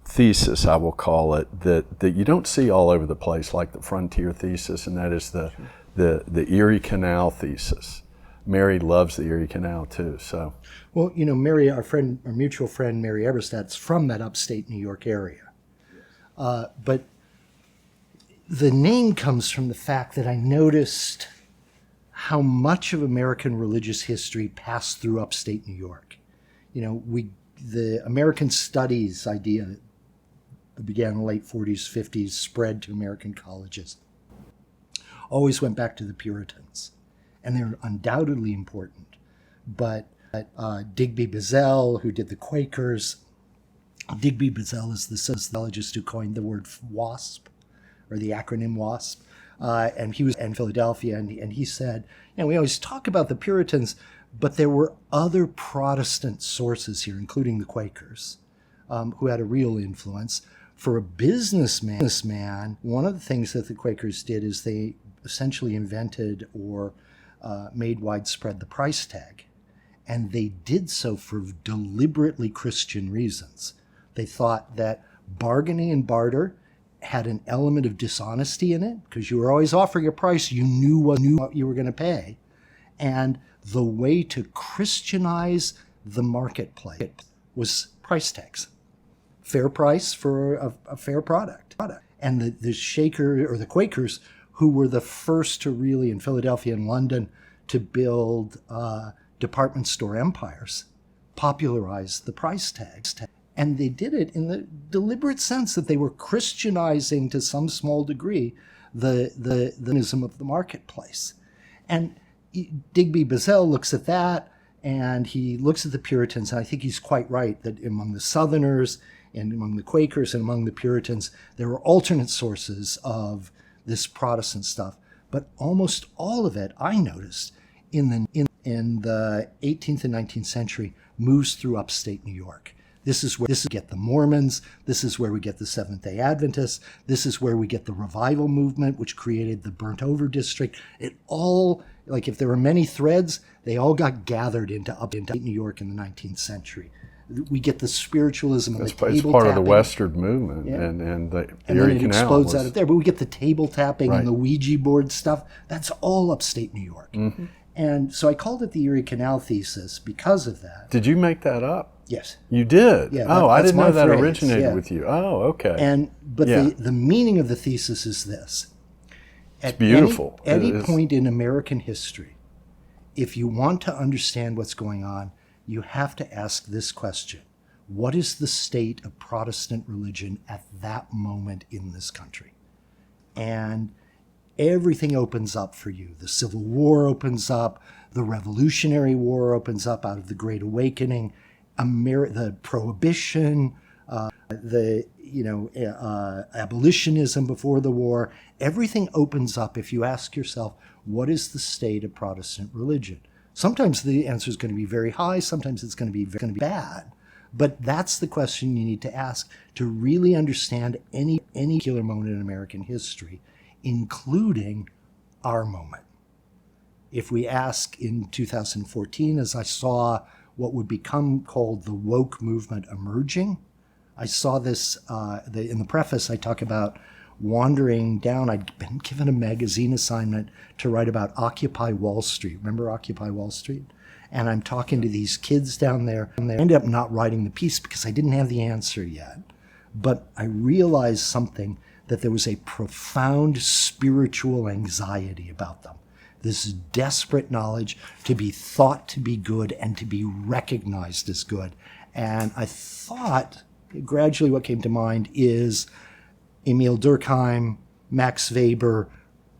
thesis, I will call it, that you don't see all over the place, like the frontier thesis, and that is the Erie Canal thesis. Mary loves the Erie Canal too. So, well, you know, Mary, our mutual friend, Mary Eberstadt's from that upstate New York area. But the name comes from the fact that I noticed how much of American religious history passed through upstate New York. You know, the American studies idea that began in the late 40s, 50s, spread to American colleges, always went back to the Puritans. And they're undoubtedly important. But Digby Bazell, who did the Quakers, Digby Bazell is the sociologist who coined the word WASP, or the acronym WASP. And he was in Philadelphia, and he said, you know, we always talk about the Puritans, but there were other Protestant sources here, including the Quakers, who had a real influence. For a businessman, one of the things that the Quakers did is they essentially invented or made widespread the price tag. And they did so for deliberately Christian reasons. They thought that bargaining and barter had an element of dishonesty in it, because you were always offering a price you knew what you were going to pay. And the way to Christianize the marketplace was price tags. Fair price for a fair product. And the Shaker or the Quakers, who were the first to really, in Philadelphia and London, to build department store empires, popularized the price tags. And they did it in the deliberate sense that they were Christianizing to some small degree the ism of the marketplace. And Digby Bazell looks at that, and he looks at the Puritans, and I think he's quite right that among the Southerners and among the Quakers and among the Puritans, there were alternate sources of this Protestant stuff. But almost all of it, I noticed, in the 18th and 19th century, moves through upstate New York. This is where we get the Mormons. This is where we get the Seventh-day Adventists. This is where we get the revival movement, which created the burnt-over district. It all, like if there were many threads, they all got gathered into upstate New York in the 19th century. We get the spiritualism and the table tapping. It's part of the Western movement, yeah. and the and Erie then it Canal explodes out of there. But we get the table tapping Right. and the Ouija board stuff. That's all upstate New York. Mm-hmm. And so I called it the Erie Canal thesis because of that. Did you make that up? Yes. You did? Yeah, I that's didn't know my that phrase, originated yeah. with you. Oh, okay. But Yeah. the meaning of the thesis is this. At beautiful. Any It is. point in American history, if you want to understand what's going on, you have to ask this question. What is the state of Protestant religion at that moment in this country? And everything opens up for you. The Civil War opens up. The Revolutionary War opens up out of the Great Awakening. The Prohibition, abolitionism before the war. Everything opens up if you ask yourself, what is the state of Protestant religion? Sometimes the answer is going to be very high. Sometimes it's going to be bad. But that's the question you need to ask to really understand any particular moment in American history, including our moment. If we ask in 2014, as I saw what would become called the woke movement emerging, I saw this, in the preface I talk about wandering down. I'd been given a magazine assignment to write about Occupy Wall Street. Remember Occupy Wall Street? And I'm talking to these kids down there, and I ended up not writing the piece because I didn't have the answer yet. But I realized something, that there was a profound spiritual anxiety about them. This desperate knowledge to be thought to be good and to be recognized as good. And I thought, gradually what came to mind is Emil Durkheim, Max Weber,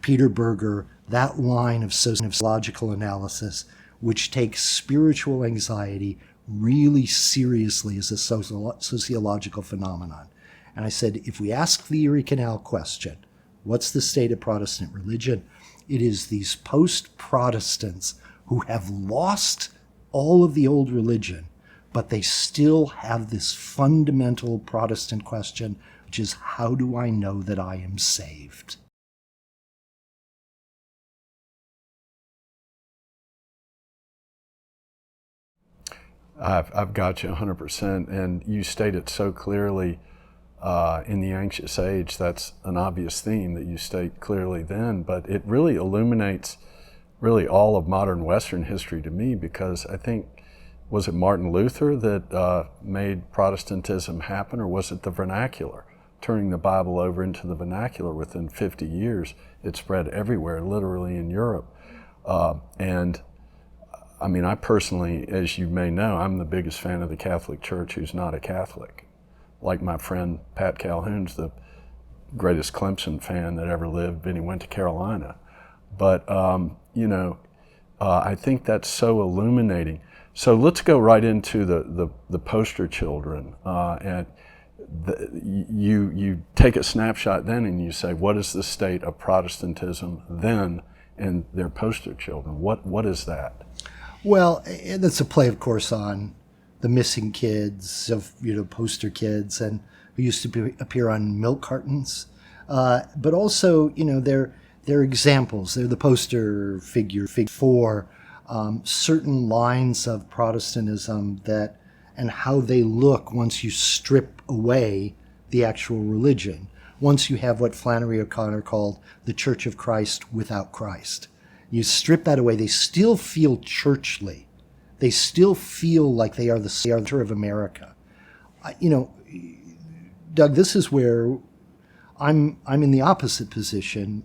Peter Berger, that line of sociological analysis, which takes spiritual anxiety really seriously as a sociological phenomenon. And I said, if we ask the Erie Canal question, what's the state of Protestant religion? It is these post-Protestants who have lost all of the old religion, but they still have this fundamental Protestant question, which is, how do I know that I am saved? I've got you 100%, and you state it so clearly. in the anxious age, that's an obvious theme that you state clearly then, but it really illuminates really all of modern Western history to me, because I think, was it Martin Luther that made Protestantism happen, or was it the vernacular? Turning the Bible over into the vernacular within 50 years, it spread everywhere, literally in Europe. And I mean, I personally, as you may know, I'm the biggest fan of the Catholic Church who's not a Catholic. Like my friend Pat Calhoun's the greatest Clemson fan that ever lived, and he went to Carolina. But, you know, I think that's so illuminating. So let's go right into the poster children. And you take a snapshot then and you say, what is the state of Protestantism then, and their poster children? What is that? Well, that's a play, of course, on the missing kids of, poster kids, and who used to appear on milk cartons. But also, they're examples. They're the poster figure for certain lines of Protestantism and how they look once you strip away the actual religion. Once you have what Flannery O'Connor called the Church of Christ without Christ. You strip that away, they still feel churchly. They still feel like they are the center of America. Doug, this is where I'm in the opposite position,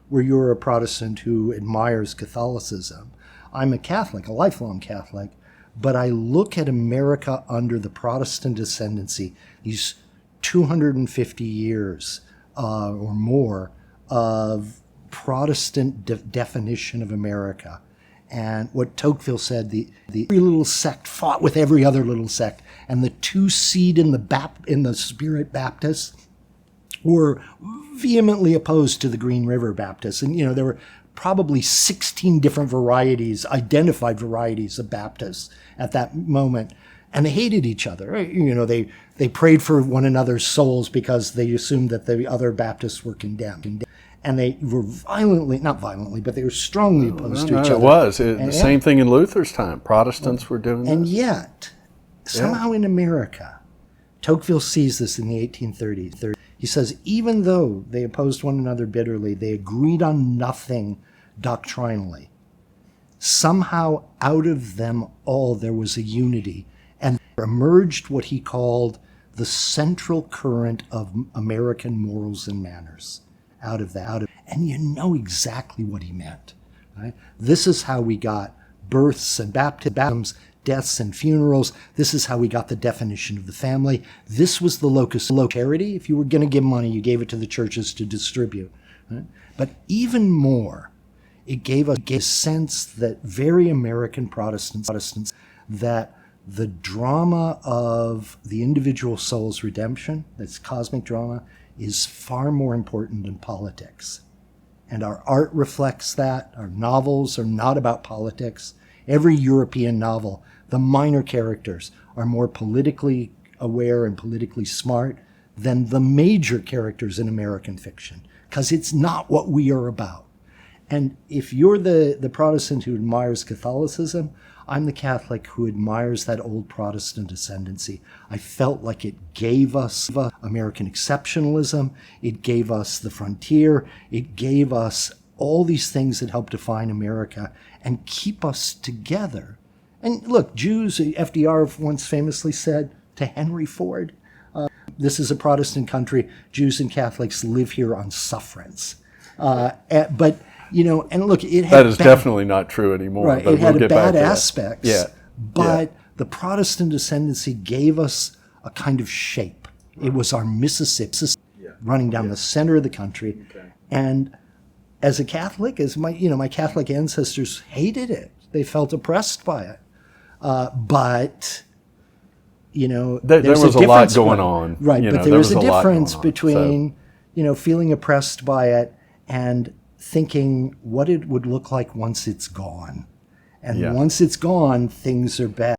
where you're a Protestant who admires Catholicism. I'm a Catholic, a lifelong Catholic, but I look at America under the Protestant ascendancy, these 250 years or more of Protestant definition of America. And what Tocqueville said, every little sect fought with every other little sect, and the two seed in the Spirit Baptists were vehemently opposed to the Green River Baptists. And, there were probably 16 different varieties, identified varieties of Baptists at that moment. And they hated each other. They prayed for one another's souls because they assumed that the other Baptists were condemned. And they were not violently, but they were strongly opposed to each other. It was. The same thing in Luther's time. Protestants were doing that. And yet, somehow in America, Tocqueville sees this in the 1830s. He says, even though they opposed one another bitterly, they agreed on nothing doctrinally. Somehow out of them all there was a unity, and emerged what he called the central current of American morals and manners. Out of that, and you know exactly what he meant. Right? This is how we got births and baptisms, deaths and funerals. This is how we got the definition of the family. This was the locus of charity. If you were going to give money, you gave it to the churches to distribute. Right? But even more, it gave a sense that very American Protestants, that the drama of the individual soul's redemption, that's cosmic drama, is far more important than politics. And our art reflects that. Our novels are not about politics. Every European novel, the minor characters are more politically aware and politically smart than the major characters in American fiction, because it's not what we are about. And if you're the Protestant who admires Catholicism, I'm the Catholic who admires that old Protestant ascendancy. I felt like it gave us American exceptionalism, it gave us the frontier, it gave us all these things that help define America and keep us together. And look, Jews, FDR once famously said to Henry Ford, this is a Protestant country, Jews and Catholics live here on sufferance. But and look, it had that is definitely not true anymore. Right, but it had we'll bad aspects. Yeah. But the Protestant ascendancy gave us a kind of shape. It was our Mississippi running down the center of the country. Okay. And as a Catholic, as my Catholic ancestors hated it. They felt oppressed by it. But there was a lot going on. Right, but there was a difference between feeling oppressed by it and thinking what it would look like once it's gone. And once it's gone, things are bad.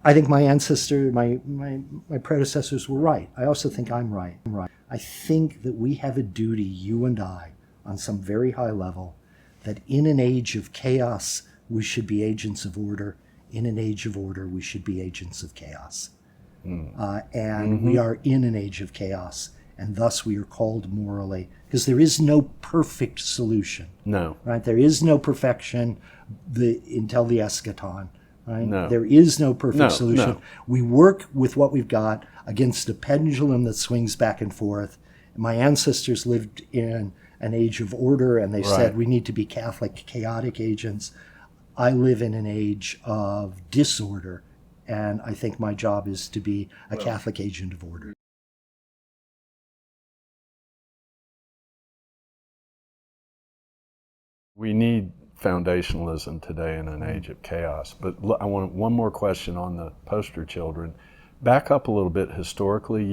I think my ancestor, my predecessors were right. I also think I'm right. I think that we have a duty, you and I, on some very high level, that in an age of chaos, we should be agents of order. In an age of order, we should be agents of chaos. And we are in an age of chaos, and thus we are called morally, because there is no perfect solution. No. Right? There is no perfection until the eschaton. Right? No. There is no perfect solution. No. We work with what we've got against a pendulum that swings back and forth. My ancestors lived in an age of order, and they said we need to be Catholic, chaotic agents. I live in an age of disorder, and I think my job is to be a Catholic agent of order. We need foundationalism today in an age of chaos. But I want one more question on the poster children. Back up a little bit historically.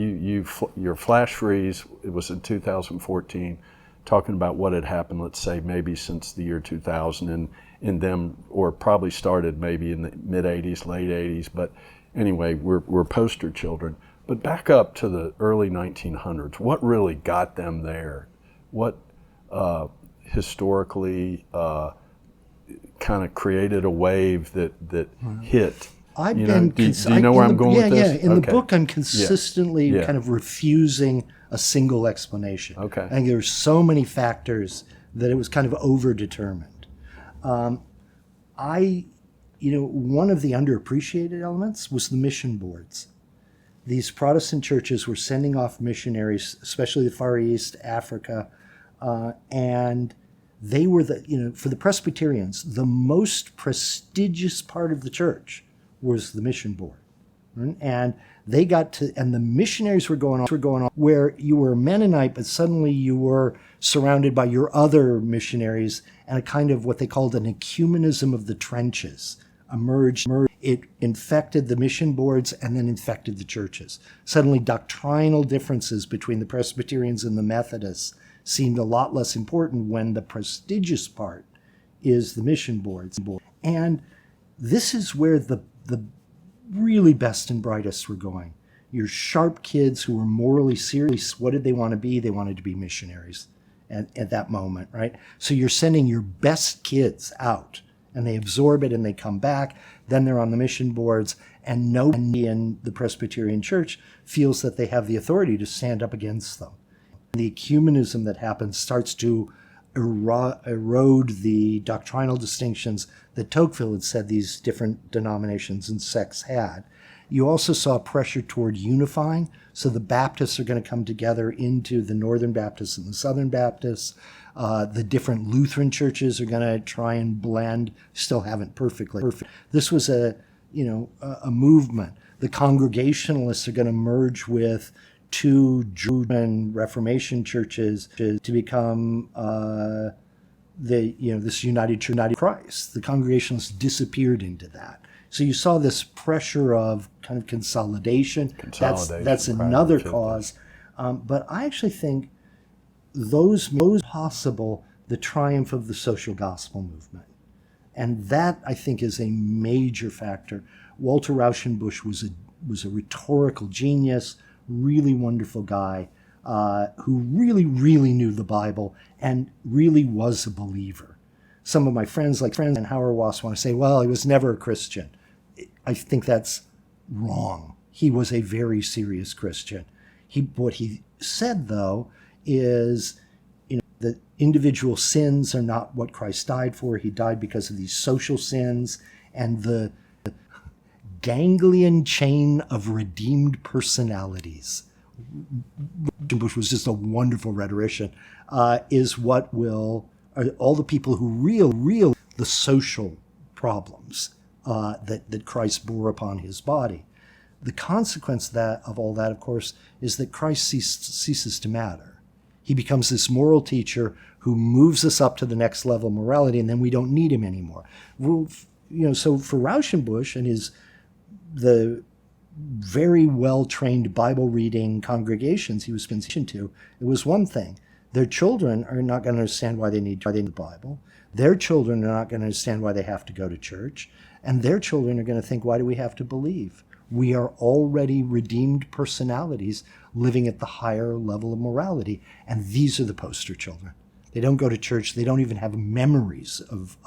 Your flash freeze, it was in 2014, talking about what had happened, let's say maybe since the year 2000 in them, or probably started maybe in the mid 80s, late 80s. But anyway, we're poster children. But back up to the early 1900s, what really got them there? What historically kind of created a wave that hit? I've do been. you know where I'm going with this? Yeah. In the book, I'm consistently kind of refusing a single explanation. Okay. I think there's so many factors that it was kind of overdetermined. One of the underappreciated elements was the mission boards. These Protestant churches were sending off missionaries, especially the Far East, Africa, and they were for the Presbyterians, the most prestigious part of the church was the mission board. And they and the missionaries were going on where you were a Mennonite, but suddenly you were surrounded by your other missionaries, and a kind of what they called an ecumenism of the trenches emerged. It infected the mission boards and then infected the churches. Suddenly doctrinal differences between the Presbyterians and the Methodists seemed a lot less important when the prestigious part is the mission boards. And this is where the really best and brightest were going. Your sharp kids who were morally serious, what did they want to be? They wanted to be missionaries at that moment, right? So you're sending your best kids out, and they absorb it and they come back. Then they're on the mission boards, and nobody in the Presbyterian Church feels that they have the authority to stand up against them. The ecumenism that happens starts to erode the doctrinal distinctions that Tocqueville had said these different denominations and sects had. You also saw pressure toward unifying, so the Baptists are going to come together into the Northern Baptists and the Southern Baptists. The different Lutheran churches are going to try and blend, still haven't perfectly. This was a movement. The Congregationalists are going to merge with two German Reformation churches to become this United Church of Christ. The Congregationalists disappeared into that. So you saw this pressure of kind of consolidation. That's another cause. But I actually think those possible the triumph of the social gospel movement. And that, I think, is a major factor. Walter Rauschenbusch was a rhetorical genius, really wonderful guy who really, really knew the Bible and really was a believer. Some of my friends, like friends and Hauerwas, want to say, well, he was never a Christian. I think that's wrong. He was a very serious Christian. What he said, though, is that individual sins are not what Christ died for. He died because of these social sins, and the ganglion chain of redeemed personalities. Bush was just a wonderful rhetorician, is what will, all the people who real the social problems that Christ bore upon his body. The consequence of all that, of course, is that Christ ceases to matter. He becomes this moral teacher who moves us up to the next level of morality, and then we don't need him anymore. Well, so for Rauschenbusch and the very well-trained Bible-reading congregations he was speaking to, it was one thing. Their children are not going to understand why they need the Bible. Their children are not going to understand why they have to go to church. And their children are going to think, why do we have to believe? We are already redeemed personalities living at the higher level of morality. And these are the poster children. They don't go to church. They don't even have memories of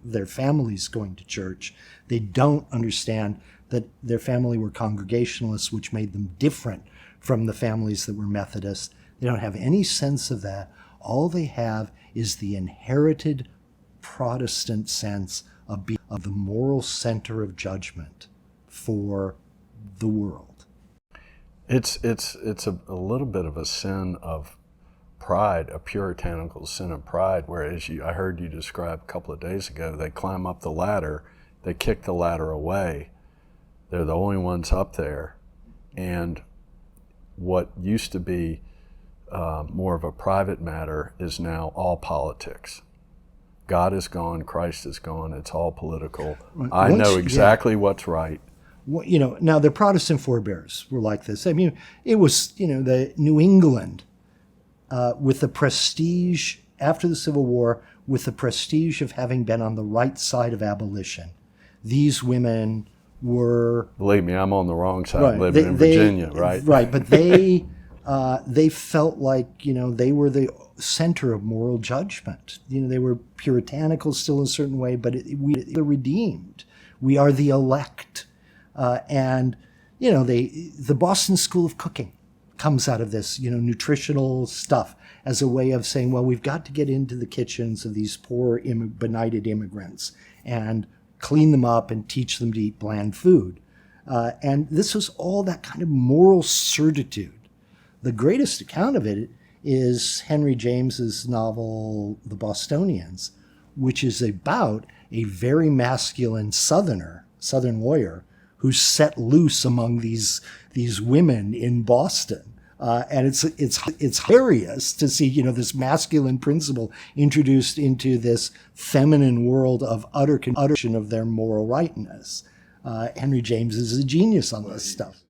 their families going to church. They don't understand that their family were Congregationalists, which made them different from the families that were Methodists. They don't have any sense of that. All they have is the inherited Protestant sense of being of the moral center of judgment for the world. It's a little bit of a sin of pride, a puritanical sin of pride, whereas I heard you describe a couple of days ago, they climb up the ladder, they kick the ladder away, they're the only ones up there, and what used to be more of a private matter is now all politics. God is gone, Christ is gone, it's all political. I know exactly what's right. Now the Protestant forebears were like this. I mean, it was, the New England with the prestige, after the Civil War, with the prestige of having been on the right side of abolition. These women were... Believe me, I'm on the wrong side, living in Virginia, right? Right, but they felt like, they were the center of moral judgment. They were puritanical still in a certain way, but we are the redeemed. We are the elect. And the Boston School of Cooking comes out of this, nutritional stuff as a way of saying, well, we've got to get into the kitchens of these poor, benighted immigrants and clean them up and teach them to eat bland food. And this was all that kind of moral certitude. The greatest account of it is Henry James's novel, The Bostonians, which is about a very masculine Southern lawyer who's set loose among these women in Boston. And it's hilarious to see, this masculine principle introduced into this feminine world of utter condition of their moral rightness. Henry James is a genius on this stuff.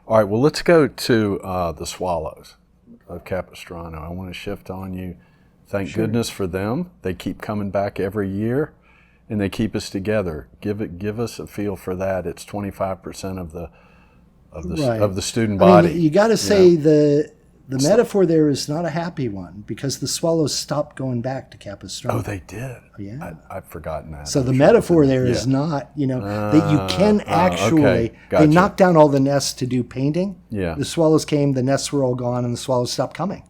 All right, well, let's go to the Swallows of Capistrano. I want to shift on you. Thank goodness for them. They keep coming back every year, and they keep us together. Give us a feel for that. It's 25% of the student body. You got to say the metaphor there is not a happy one, because the Swallows stopped going back to Capistrano. Oh, they did. Yeah, I've forgotten that. So the metaphor there is not, that you can actually. Gotcha. They knocked down all the nests to do painting. Yeah. The swallows came, the nests were all gone, and the swallows stopped coming.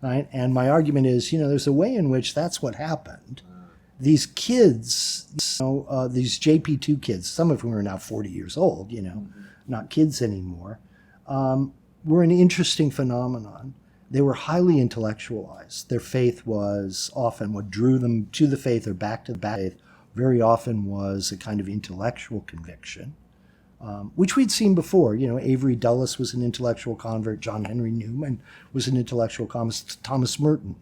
Right. And my argument is, there's a way in which that's what happened. These kids, these JP2 kids, some of whom are now 40 years old, not kids anymore, were an interesting phenomenon. They were highly intellectualized. Their faith was often what drew them to the faith or back to the faith, very often was a kind of intellectual conviction, which we'd seen before. Avery Dulles was an intellectual convert. John Henry Newman was an intellectual convert. Thomas Merton.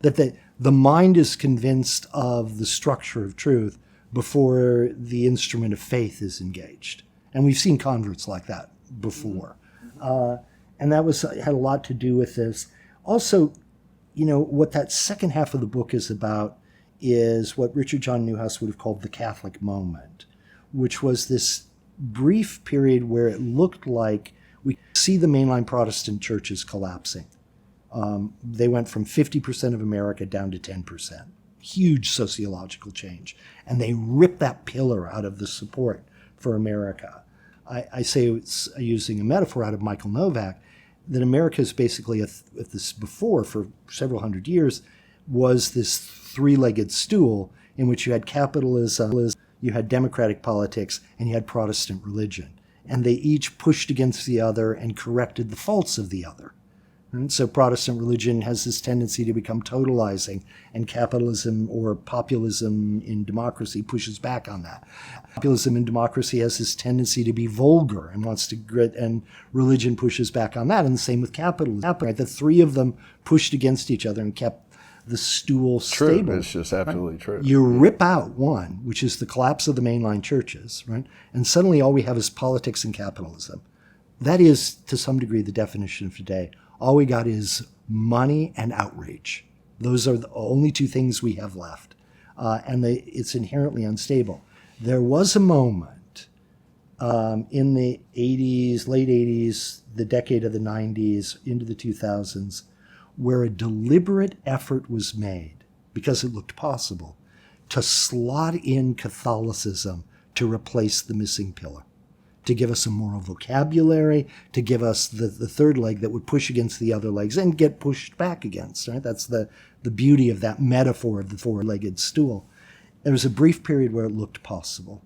That the mind is convinced of the structure of truth before the instrument of faith is engaged. And we've seen converts like that before. And that had a lot to do with this. Also, what that second half of the book is about is what Richard John Neuhaus would have called the Catholic moment, which was this brief period where it looked like we see the mainline Protestant churches collapsing. They went from 50% of America down to 10%. Huge sociological change. And they ripped that pillar out of the support for America. I say, it's using a metaphor out of Michael Novak, that America is basically, this before for several hundred years, was this three-legged stool in which you had capitalism, you had democratic politics, and you had Protestant religion. And they each pushed against the other and corrected the faults of the other. And so Protestant religion has this tendency to become totalizing, and capitalism or populism in democracy pushes back on that. Populism in democracy has this tendency to be vulgar and wants to grit, and religion pushes back on that. And the same with capitalism. Right? The three of them pushed against each other and kept the stool stable. True, it's just absolutely true. You rip out one, which is the collapse of the mainline churches, right? And suddenly all we have is politics and capitalism. That is, to some degree, the definition of today. All we got is money and outrage. Those are the only two things we have left. And it's inherently unstable. There was a moment in the 80s, late 80s, the decade of the 90s, into the 2000s, where a deliberate effort was made, because it looked possible, to slot in Catholicism to replace the missing pillar, to give us a moral vocabulary, to give us the third leg that would push against the other legs and get pushed back against, right? That's the beauty of that metaphor of the four-legged stool. There was a brief period where it looked possible.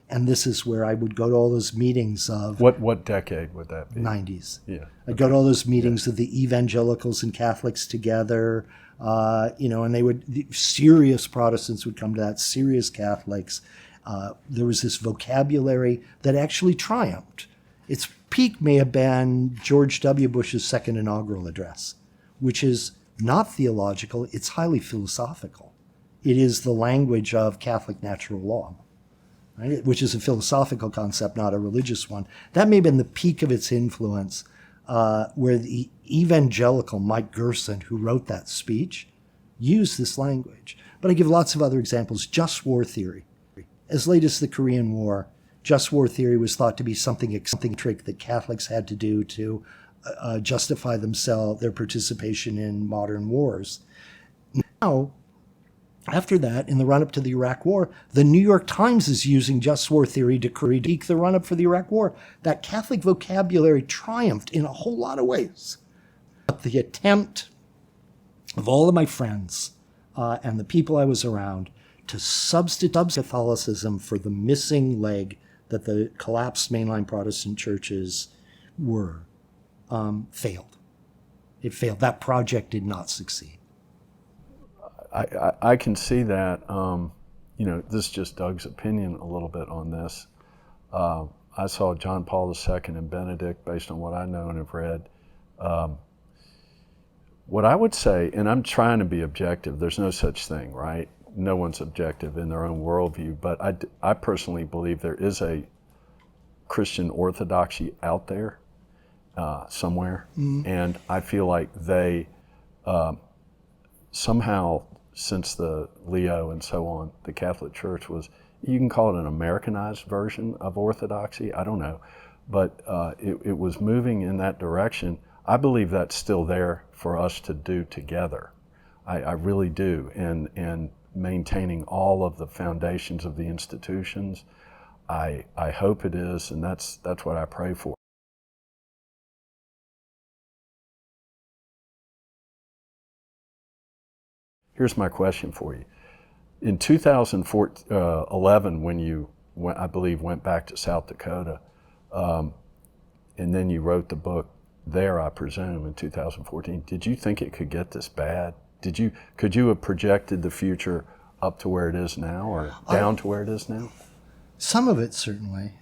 And this is where I would go to all those meetings of... What decade would that be? 90s. Yeah. I'd go to all those meetings of the evangelicals and Catholics together, and they would... Serious Protestants would come to that, serious Catholics. There was this vocabulary that actually triumphed. Its peak may have been George W. Bush's second inaugural address, which is not theological, it's highly philosophical. It is the language of Catholic natural law. Right? Which is a philosophical concept, not a religious one. That may have been the peak of its influence, where the evangelical Mike Gerson, who wrote that speech, used this language. But I give lots of other examples. Just war theory. As late as the Korean War, just war theory was thought to be something eccentric that Catholics had to do to justify their participation in modern wars. Now, after that, in the run-up to the Iraq War, the New York Times is using just war theory to critique the run-up for the Iraq War. That Catholic vocabulary triumphed in a whole lot of ways. But the attempt of all of my friends and the people I was around to substitute Catholicism for the missing leg that the collapsed mainline Protestant churches were failed. It failed. That project did not succeed. I can see that. This is just Doug's opinion a little bit on this. I saw John Paul II and Benedict based on what I know and have read. What I would say, and I'm trying to be objective, there's no such thing, right? No one's objective in their own worldview, but I personally believe there is a Christian orthodoxy out there somewhere, and I feel like they somehow, since the Leo and so on, the Catholic Church was, you can call it an Americanized version of orthodoxy, I don't know, but it was moving in that direction. I believe that's still there for us to do together. I really do, and maintaining all of the foundations of the institutions. I hope it is, and that's what I pray for. Here's my question for you. In 2011, when you, I believe, went back to South Dakota, and then you wrote the book there, I presume, in 2014, did you think it could get this bad? Could you have projected the future up to where it is now, or down to where it is now? Some of it, certainly.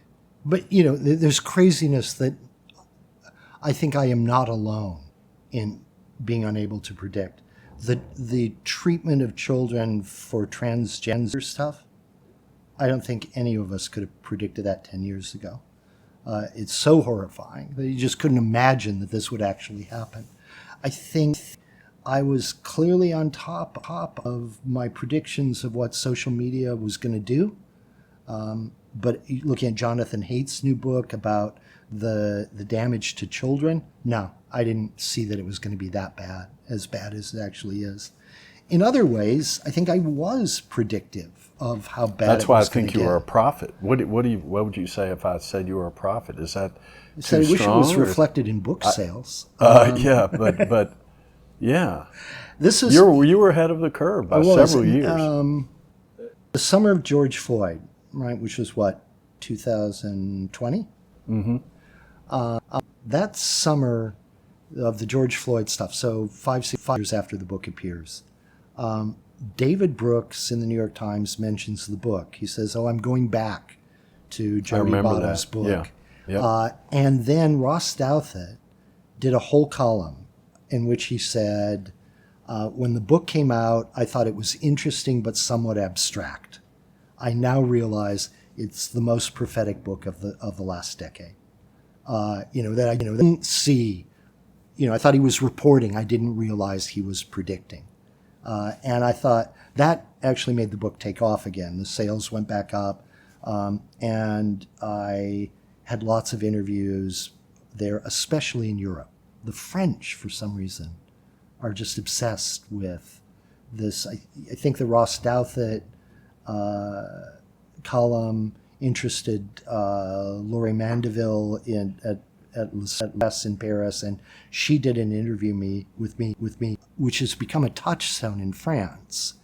But, there's craziness that I think I am not alone in being unable to predict. The treatment of children for transgender stuff, I don't think any of us could have predicted that 10 years ago. It's so horrifying that you just couldn't imagine that this would actually happen. I think I was clearly on top of my predictions of what social media was going to do. But looking at Jonathan Haidt's new book about the damage to children, no, I didn't see that it was going to be that bad as it actually is. In other ways, I think I was predictive of how bad That's it why I was going to think you get. were a prophet. What would you say if I said you were a prophet? Is that So too I wish it strong? was or- reflected in book sales. Yeah, but yeah, This is you were ahead of the curve by I was, several years. the summer of George Floyd, right, which was what, 2020? Mm-hmm. That summer of the George Floyd stuff, so 5 years after the book appears, David Brooks in the New York Times mentions the book. He says, I'm going back to Jeremy remember Bottom's that. book. Yeah. Yep. And then Ross Douthat did a whole column in which he said, when the book came out, I thought it was interesting but somewhat abstract. I now realize it's the most prophetic book of the last decade. That I didn't see. I thought he was reporting. I didn't realize he was predicting. And I thought that actually made the book take off again. The sales went back up. And I had lots of interviews there, especially in Europe. The French, for some reason, are just obsessed with this. I think the Ross Douthat column interested Laurie Mandeville at Les in Paris, and she did an interview with me, which has become a touchstone in France.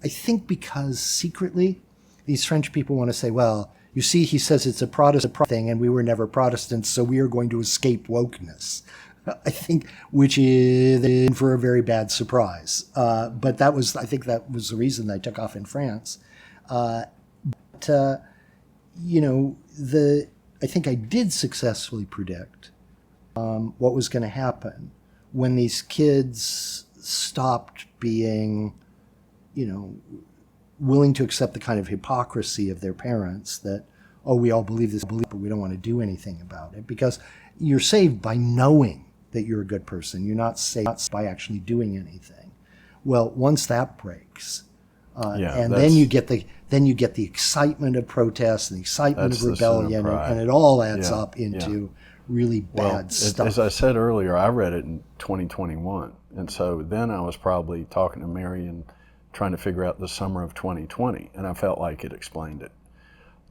I think because secretly, these French people want to say, well, you see, he says it's a Protestant thing, and we were never Protestants, so we are going to escape wokeness. I think, which is in for a very bad surprise. But I think that was the reason I took off in France. I think I did successfully predict what was going to happen when these kids stopped being, willing to accept the kind of hypocrisy of their parents that, oh, we all believe this, but we don't want to do anything about it. Because you're saved by knowing that you're a good person. You're not saved by actually doing anything. Well, once that breaks, then you get the excitement of protest and the excitement of rebellion, and it all adds up into really bad stuff. As I said earlier, I read it in 2021, and so then I was probably talking to Mary and trying to figure out the summer of 2020, and I felt like it explained it.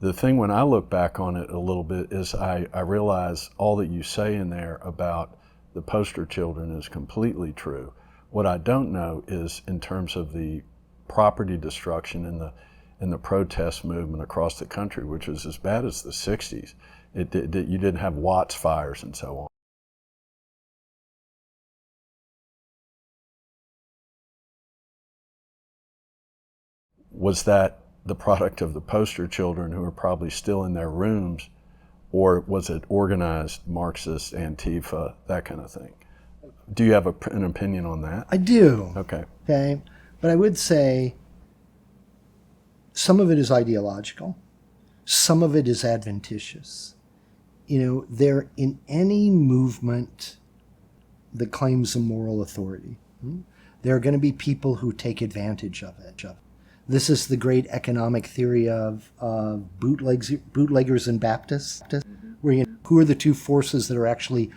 The thing when I look back on it a little bit is I realize all that you say in there about the poster children is completely true. What I don't know is in terms of the property destruction in the protest movement across the country, which was as bad as the 60s. You didn't have Watts fires and so on. Was that the product of the poster children who are probably still in their rooms, or was it organized Marxist, Antifa, that kind of thing? Do you have an opinion on that? I do. Okay. But I would say some of it is ideological. Some of it is adventitious. There in any movement that claims a moral authority, there are going to be people who take advantage of it. This is the great economic theory of bootleggers and Baptists, where who are the two forces that are actually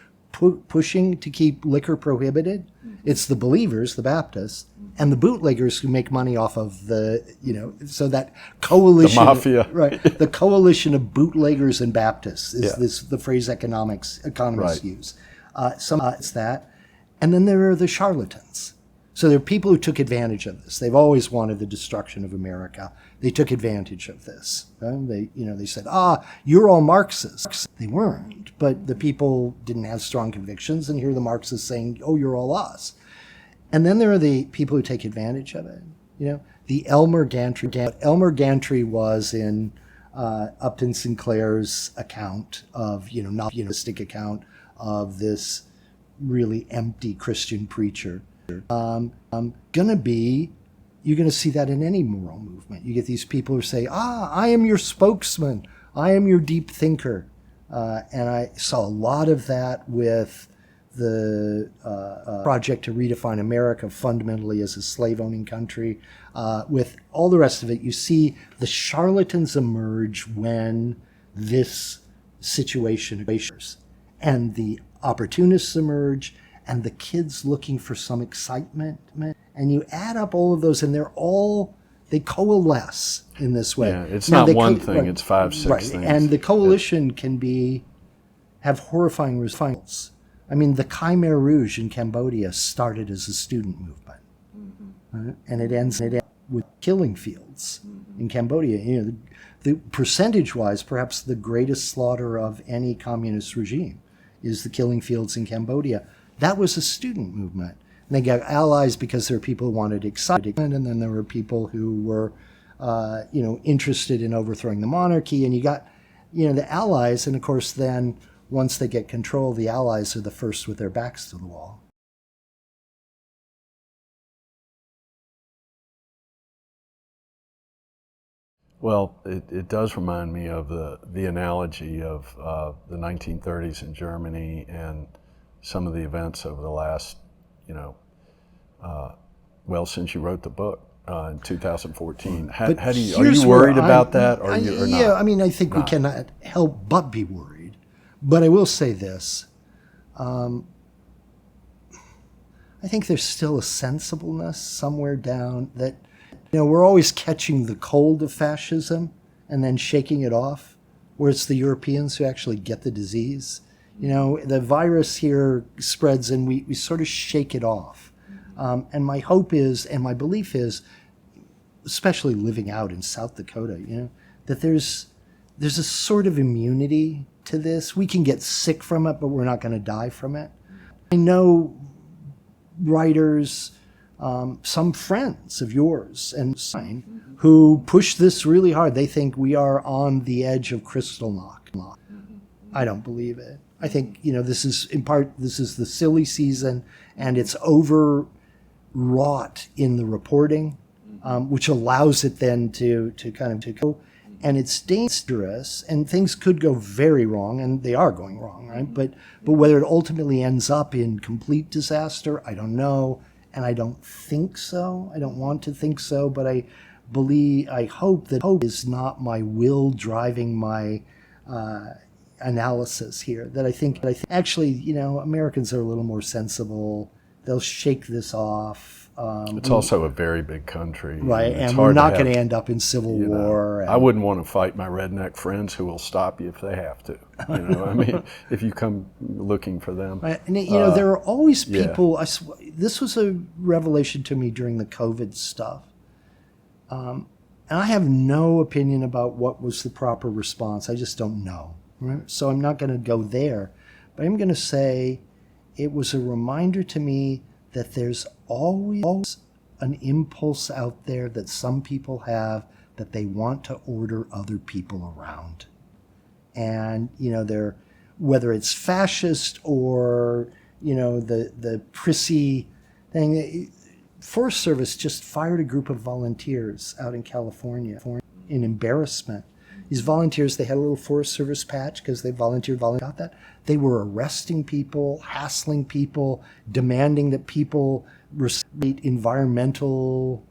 pushing to keep liquor prohibited? It's the believers, the Baptists, and the bootleggers who make money off of so that coalition. The mafia. Right. The coalition of bootleggers and Baptists is the phrase economists use. It's that. And then there are the charlatans. So there are people who took advantage of this. They've always wanted the destruction of America. They took advantage of this. They said, you're all Marxists. They weren't, but the people didn't have strong convictions, and here are the Marxists saying, oh, you're all us. And then there are the people who take advantage of it. The Elmer Gantry was in Upton Sinclair's account of, novelistic account of this really empty Christian preacher. You're going to see that in any moral movement. You get these people who say, I am your spokesman. I am your deep thinker. And I saw a lot of that with the project to redefine America fundamentally as a slave-owning country. With all the rest of it, you see the charlatans emerge when this situation occurs. And the opportunists emerge, and the kids looking for some excitement. And you add up all of those, and they coalesce in this way. Yeah, it's not one thing, it's 5, 6 things. And the coalition can have horrifying results. I mean, the Khmer Rouge in Cambodia started as a student movement. And it ends with killing fields in Cambodia. The percentage-wise, perhaps the greatest slaughter of any communist regime is the killing fields in Cambodia. That was a student movement. And they got allies because there were people who wanted excitement, and then there were people who were, interested in overthrowing the monarchy. And you got, the allies, and of course then once they get control, the allies are the first with their backs to the wall. Well, it does remind me of the analogy of the 1930s in Germany and some of the events over the last, since you wrote the book. in 2014. How But do you, are here's you where worried about that, or yeah, not? I mean, I think we Not. cannot help but be worried. But I will say this. I think there's still a sensibleness somewhere down that, we're always catching the cold of fascism and then shaking it off, where it's the Europeans who actually get the disease. The virus here spreads and we sort of shake it off. And my hope is, and my belief is, especially living out in South Dakota, that there's a sort of immunity to this. We can get sick from it, but we're not going to die from it. I know writers, some friends of yours and mine, who push this really hard. They think we are on the edge of Kristol. I don't believe it. I think, this is in part, this is the silly season, and it's overwrought in the reporting, which allows it then to kind of go. And it's dangerous, and things could go very wrong, and they are going wrong, right? But whether it ultimately ends up in complete disaster, I don't know, and I don't think so. I don't want to think so, but I hope that hope is not my will driving my analysis here. That I think actually, Americans are a little more sensible. They'll shake this off. It's also a very big country. Right, and and we're not going to end up in civil war. I wouldn't want to fight my redneck friends who will stop you if they have to. I mean, if you come looking for them. Right. And there are always people. This was a revelation to me during the COVID stuff. And I have no opinion about what was the proper response. I just don't know. Right? So I'm not going to go there. But I'm going to say it was a reminder to me that there's always an impulse out there that some people have that they want to order other people around. And, they're, whether it's fascist or, the prissy thing. Forest Service just fired a group of volunteers out in California in embarrassment. These volunteers, they had a little Forest Service patch because they volunteered about that. They were arresting people, hassling people, demanding that people respect environmental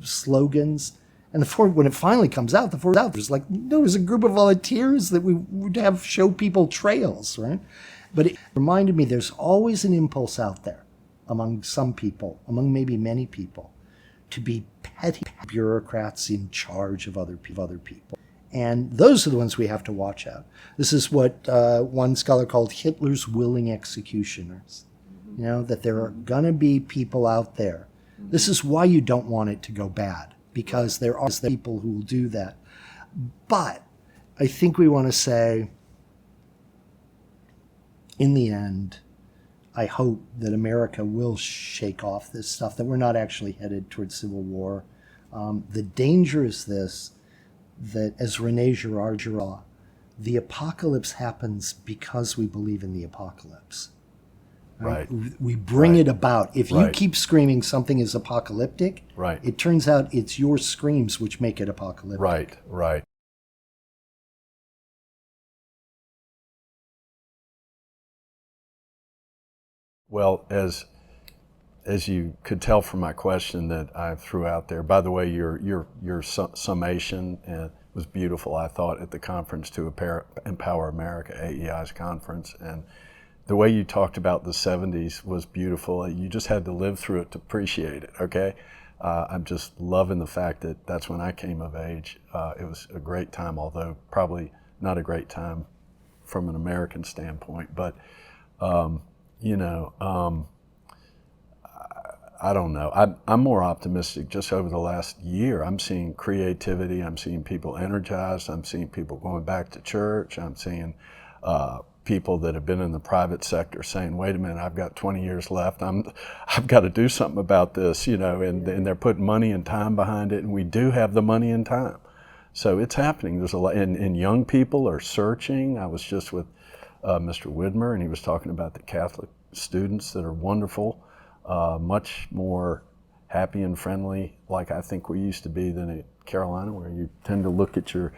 slogans. And when it finally comes out, there's like, no, there's a group of volunteers that we would have show people trails, right? But it reminded me there's always an impulse out there among some people, among maybe many people, to be petty bureaucrats in charge of other people. And those are the ones we have to watch out. This is what one scholar called Hitler's willing executioners. That there are going to be people out there. This is why you don't want it to go bad, because there are people who will do that. But I think we want to say, in the end, I hope that America will shake off this stuff, that we're not actually headed towards civil war. The danger is this, that as Rene Girard, the apocalypse happens because we believe in the apocalypse. Right? We bring it about. If you keep screaming something is apocalyptic, it turns out it's your screams which make it apocalyptic. Right. Well, as you could tell from my question that I threw out there, by the way, your summation was beautiful, I thought, at the conference to Empower America, AEI's conference. And the way you talked about the 70s was beautiful. You just had to live through it to appreciate it, okay? I'm just loving the fact that that's when I came of age. It was a great time, although probably not a great time from an American standpoint. But, I don't know. I'm more optimistic just over the last year. I'm seeing creativity. I'm seeing people energized. I'm seeing people going back to church. I'm seeing people that have been in the private sector saying, wait a minute, I've got 20 years left. I've got to do something about this, and they're putting money and time behind it, and we do have the money and time. So it's happening. There's a lot, and young people are searching. I was just with Mr. Widmer, and he was talking about the Catholic students that are wonderful, much more happy and friendly, like I think we used to be, than at Carolina, where you tend to look at your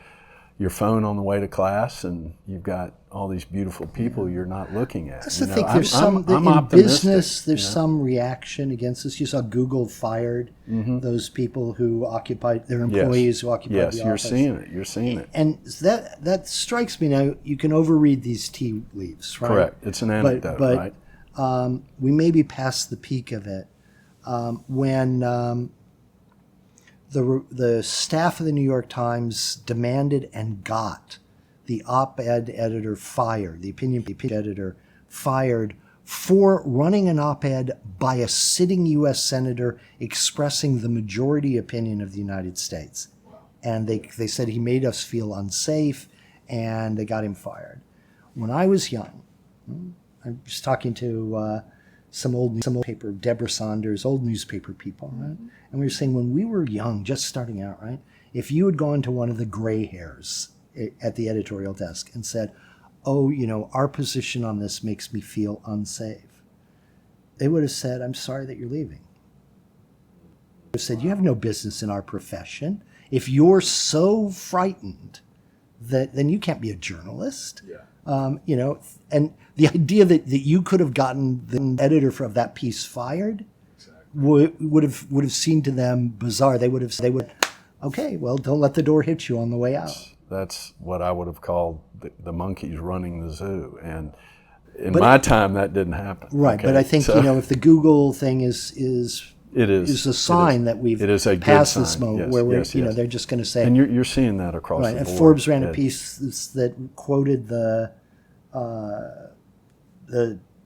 your phone on the way to class, and you've got all these beautiful people you're not looking at. That's the thing. There's in business, there's some reaction against this. You saw Google fired those people who occupied their employees who occupied the office. Yes, you're seeing it. You're seeing it. And that strikes me now. You can overread these tea leaves, right? Correct. It's an anecdote, but right? We may be past the peak of it when the staff of the New York Times demanded and got the op-ed editor fired, the opinion editor fired for running an op-ed by a sitting U.S. senator expressing the majority opinion of the United States. And they said he made us feel unsafe, and they got him fired. When I was young, I was talking to some old paper, Deborah Saunders, old newspaper people, right? And we were saying when we were young, just starting out, right? If you had gone to one of the gray hairs at the editorial desk and said, oh, our position on this makes me feel unsafe, they would have said, I'm sorry that you're leaving. They would have said, you have no business in our profession. If you're so frightened, then you can't be a journalist. Yeah. And the idea that you could have gotten the editor of that piece fired would have seemed to them bizarre. They would, okay, well, don't let the door hit you on the way out. That's what I would have called the monkeys running the zoo. And in my time, that didn't happen. Right, okay? But I think, if the Google thing is a sign that we've passed this moment where we're, they're just going to say. And you're seeing that across the board. And Forbes ran a piece that quoted the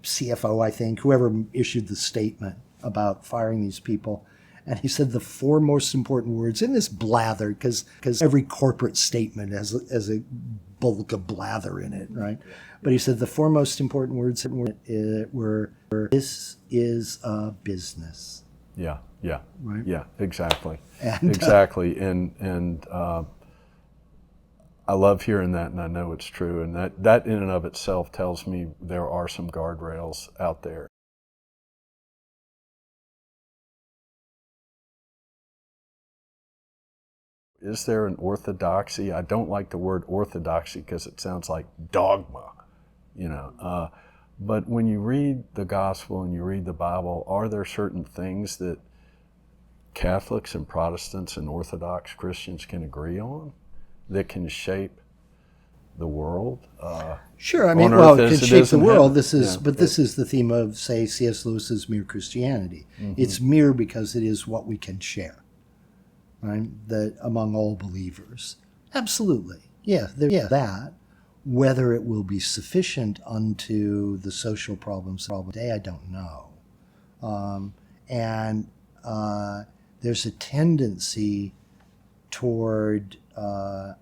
CFO, I think, whoever issued the statement about firing these people. And he said the four most important words in this blather, because every corporate statement has a bulk of blather in it, right? But he said the four most important words were this is a business. Yeah, right? Yeah, exactly. And, exactly. And I love hearing that, and I know it's true. And that in and of itself tells me there are some guardrails out there. Is there an orthodoxy? I don't like the word orthodoxy because it sounds like dogma, but when you read the gospel and you read the Bible, are there certain things that Catholics and Protestants and Orthodox Christians can agree on that can shape the world? Sure, I mean, well, it can shape the world. This is the theme of, say, C.S. Lewis's Mere Christianity. Mm-hmm. It's mere because it is what we can share. Right? That among all believers. Absolutely. Yeah, that. Whether it will be sufficient unto the social problems of the day, I don't know. There's a tendency toward a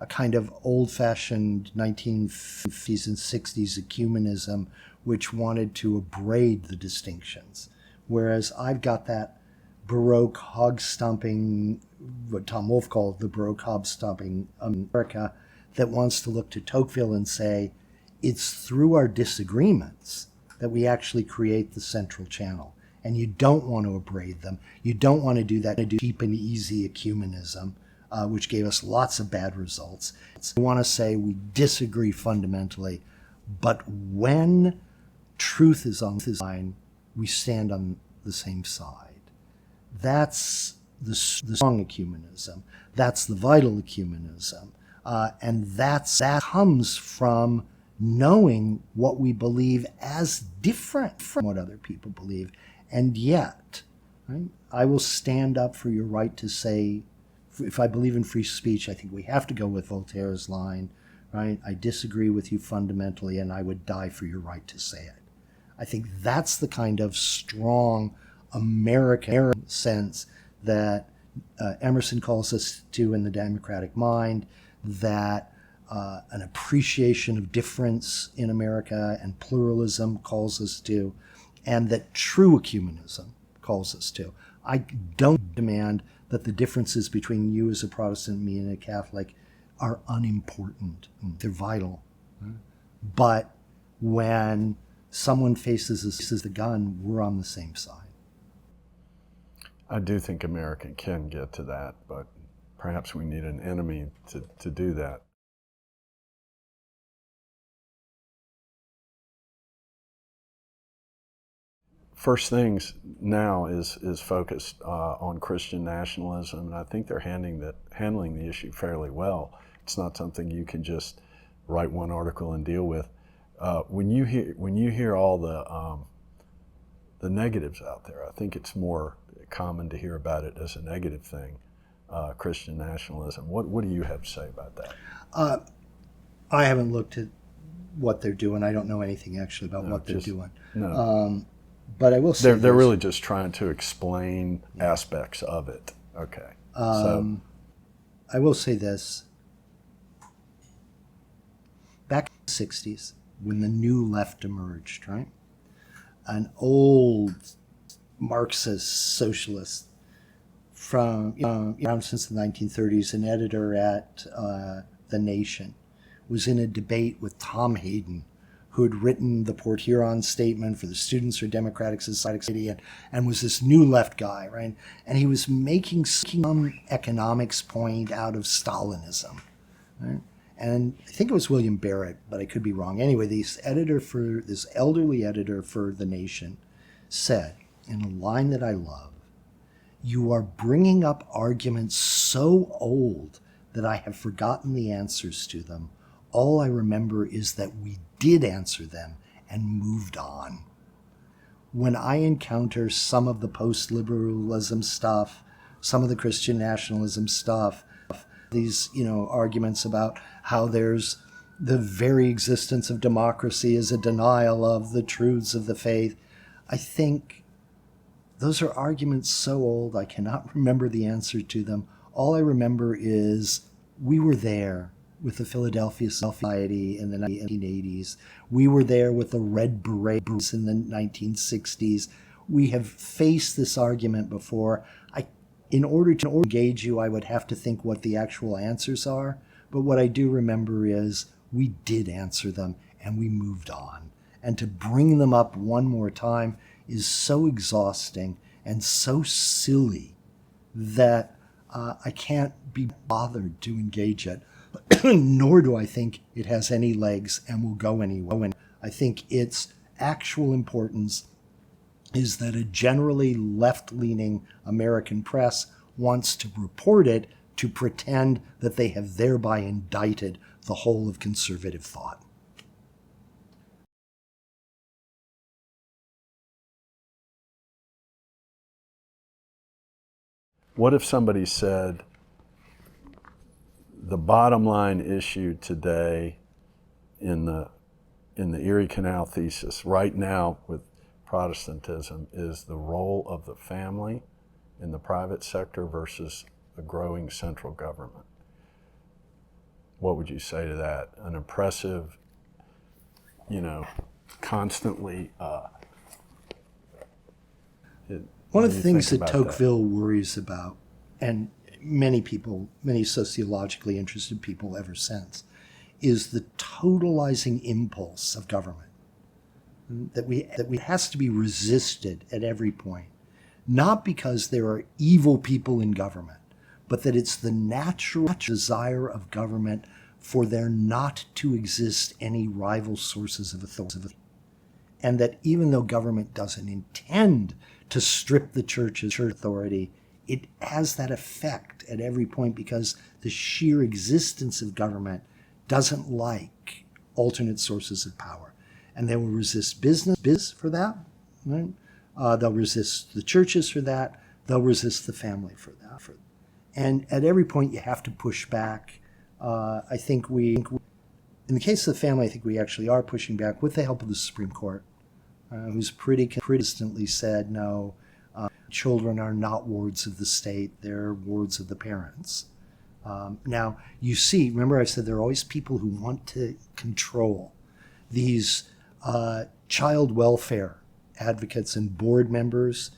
kind of old-fashioned 1950s and 60s ecumenism, which wanted to abrade the distinctions. Whereas I've got that Baroque hog-stomping, what Tom Wolfe called the Baroque hog-stomping America, that wants to look to Tocqueville and say, it's through our disagreements that we actually create the central channel. And you don't want to abrade them. You don't want to do that cheap and easy ecumenism, which gave us lots of bad results. We want to say we disagree fundamentally, but when truth is on the line, we stand on the same side. That's the strong ecumenism. That's the vital ecumenism. And that comes from knowing what we believe as different from what other people believe. And yet, right, I will stand up for your right to say, if I believe in free speech, I think we have to go with Voltaire's line, right? I disagree with you fundamentally, and I would die for your right to say it. I think that's the kind of strong American sense that Emerson calls us to in The Democratic Mind, that an appreciation of difference in America and pluralism calls us to, and that true ecumenism calls us to. I don't demand that the differences between you as a Protestant and me and a Catholic are unimportant. They're vital. But when someone faces the gun, we're on the same side. I do think America can get to that, but perhaps we need an enemy to do that. First Things now is focused on Christian nationalism, and I think they're handling the issue fairly well. It's not something you can just write one article and deal with. When you hear all the negatives out there, I think it's more common to hear about it as a negative thing. Christian nationalism. What do you have to say about that? I haven't looked at what they're doing. I don't know anything actually about what they're doing. No. But I will say they're really just trying to explain aspects of it. Okay. I will say this. Back in the 60s, when the new left emerged, right? An old Marxist socialist from around since the 1930s, an editor at The Nation, was in a debate with Tom Hayden, who had written the Port Huron Statement for the Students for Democratic Society, and was this new left guy, right? And he was making some economics point out of Stalinism, right? And I think it was William Barrett, but I could be wrong. Anyway, this elderly editor for The Nation said, in a line that I love, "You are bringing up arguments so old that I have forgotten the answers to them. All I remember is that we did answer them and moved on." When I encounter some of the post-liberalism stuff, some of the Christian nationalism stuff, these, arguments about how there's the very existence of democracy is a denial of the truths of the faith, I think those are arguments so old I cannot remember the answer to them. All I remember is we were there with the Philadelphia Society in the 1980s. We were there with the Red Berets in the 1960s. We have faced this argument before. In order to engage you, I would have to think what the actual answers are. But what I do remember is we did answer them and we moved on. And to bring them up one more time is so exhausting and so silly that I can't be bothered to engage it. Nor do I think it has any legs and will go anywhere. I think its actual importance is that a generally left-leaning American press wants to report it to pretend that they have thereby indicted the whole of conservative thought. What if somebody said, the bottom line issue today in the Erie Canal Thesis right now with Protestantism is the role of the family in the private sector versus a growing central government? What would you say to that? An impressive, constantly... One of the things that Tocqueville worries about, and many sociologically interested people ever since, is the totalizing impulse of government. That we has to be resisted at every point, not because there are evil people in government, but that it's the natural desire of government for there not to exist any rival sources of authority. And that even though government doesn't intend to strip the church's authority, it has that effect at every point because the sheer existence of government doesn't like alternate sources of power. And they will resist business for that. Right? They'll resist the churches for that. They'll resist the family for that. And at every point you have to push back. I think in the case of the family, I think we actually are pushing back with the help of the Supreme Court, who's pretty consistently said, no, children are not wards of the state, they're wards of the parents. Now, you see, remember I said there are always people who want to control. These child welfare advocates and board members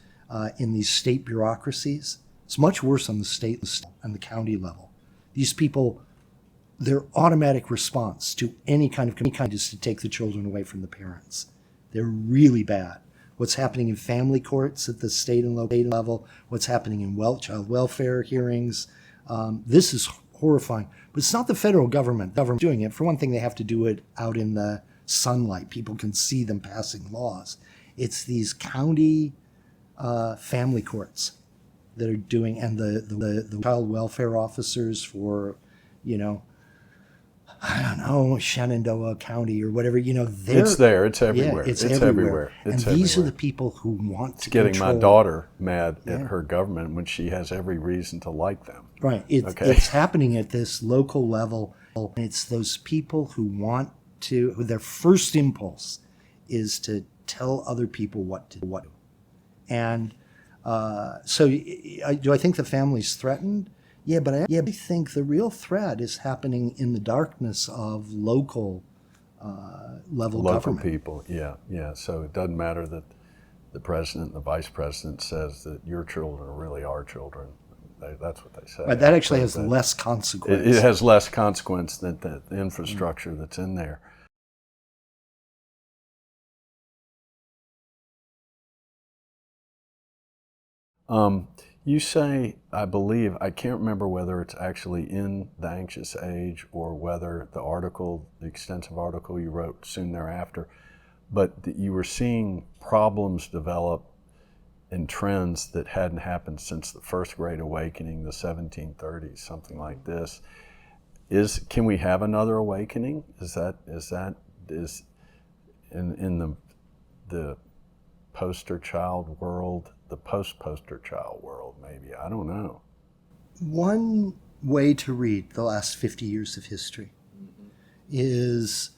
in these state bureaucracies, it's much worse on the state and the county level. These people, their automatic response to any kind is to take the children away from the parents. They're really bad. What's happening in family courts at the state and local level, what's happening in child welfare hearings, this is horrifying. But it's not the federal government doing it. For one thing, they have to do it out in the sunlight. People can see them passing laws. It's these county family courts that are doing, and the child welfare officers for, I don't know, Shenandoah County or whatever, It's there. It's everywhere. Yeah, it's everywhere. And It's these are everywhere. the people who want to Getting control. my daughter mad at her government when she has every reason to like them. Right. It's happening at this local level. And it's those people who who their first impulse is to tell other people what to do. And so do I think the family's threatened? Yeah, but I think the real threat is happening in the darkness of local level Local government. people, yeah. So it doesn't matter that the president and the vice president says that your children are really our children. That's what they say. Right, that actually has less consequence. It has less consequence than the infrastructure that's in there. You say, I believe, I can't remember whether it's actually in The Anxious Age or whether the extensive article you wrote soon thereafter, but that you were seeing problems develop and trends that hadn't happened since the First Great Awakening, the 1730s, something like this. Can we have another awakening? Is in the poster child world, the post-poster child world, maybe? I don't know. One way to read the last 50 years of history is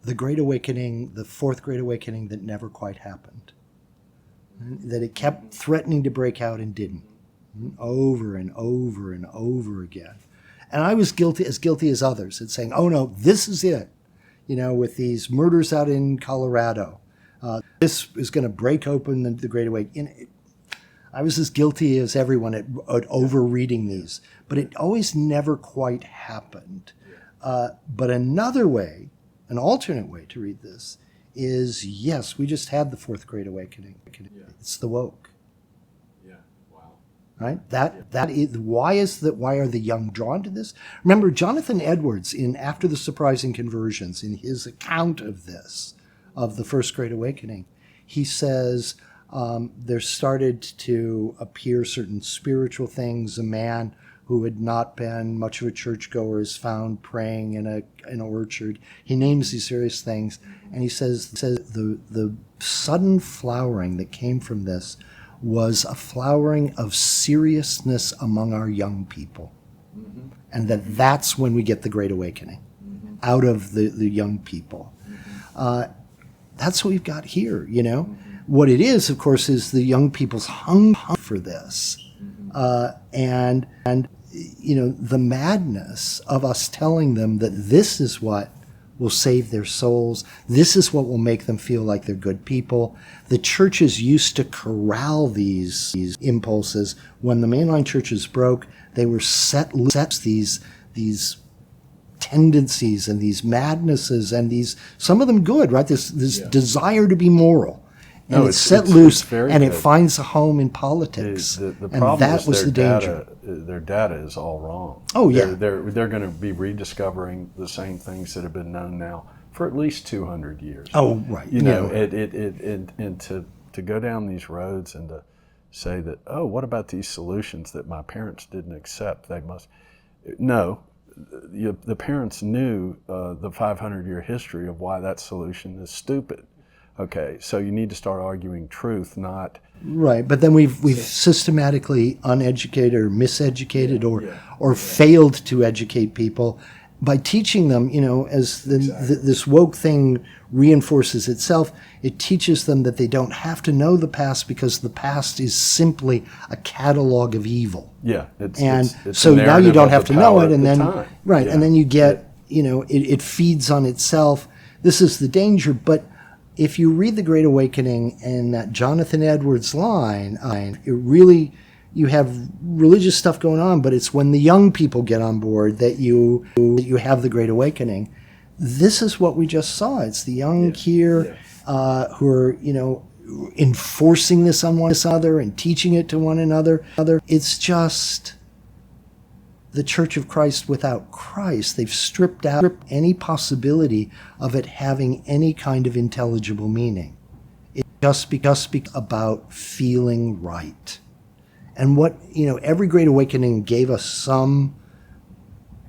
the Great Awakening, the Fourth Great Awakening that never quite happened. That it kept threatening to break out and didn't. Over and over and over again. And I was guilty as others at saying, oh no, this is it. With these murders out in Colorado. This is going to break open the Great Awakening. I was as guilty as everyone at over-reading these, but it always never quite happened. But another way, an alternate way to read this is, yes, we just had the Fourth Great Awakening. It's the woke. Yeah, wow. Right? That is why are the young drawn to this? Remember, Jonathan Edwards, in After the Surprising Conversions, in his account of this, of the First Great Awakening, he says there started to appear certain spiritual things. A man who had not been much of a churchgoer is found praying in an orchard. He names these various things, and he says the sudden flowering that came from this was a flowering of seriousness among our young people, and that's when we get the Great Awakening, out of the young people. That's what we've got here, What it is, of course, is the young people's hunger for this. And the madness of us telling them that this is what will save their souls. This is what will make them feel like they're good people. The churches used to corral these impulses. When the mainline churches broke, they were set these tendencies and these madnesses and these, some of them good, right? This desire to be moral. And it's set loose, and it finds a home in politics. The and problem that is was the danger. Their data is all wrong. Oh, yeah. They're going to be rediscovering the same things that have been known now for at least 200 years. Oh, right. And to go down these roads and to say that, oh, what about these solutions that my parents didn't accept? They must. No. The parents knew the 500-year history of why that solution is stupid. Okay, so you need to start arguing truth, not... Right, but then we've systematically uneducated or miseducated or failed to educate people by teaching them, as this woke thing reinforces itself, it teaches them that they don't have to know the past because the past is simply a catalog of evil. Yeah. It's so now you don't have to know it, and then and then you get, it feeds on itself. This is the danger, but if you read The Great Awakening and that Jonathan Edwards line, it really, you have religious stuff going on, but it's when the young people get on board that you have the Great Awakening. This is what we just saw. It's the young here who are, enforcing this on one another and teaching it to one another. It's just the Church of Christ without Christ. They've stripped out any possibility of it having any kind of intelligible meaning. about feeling right. And what, every Great Awakening gave us some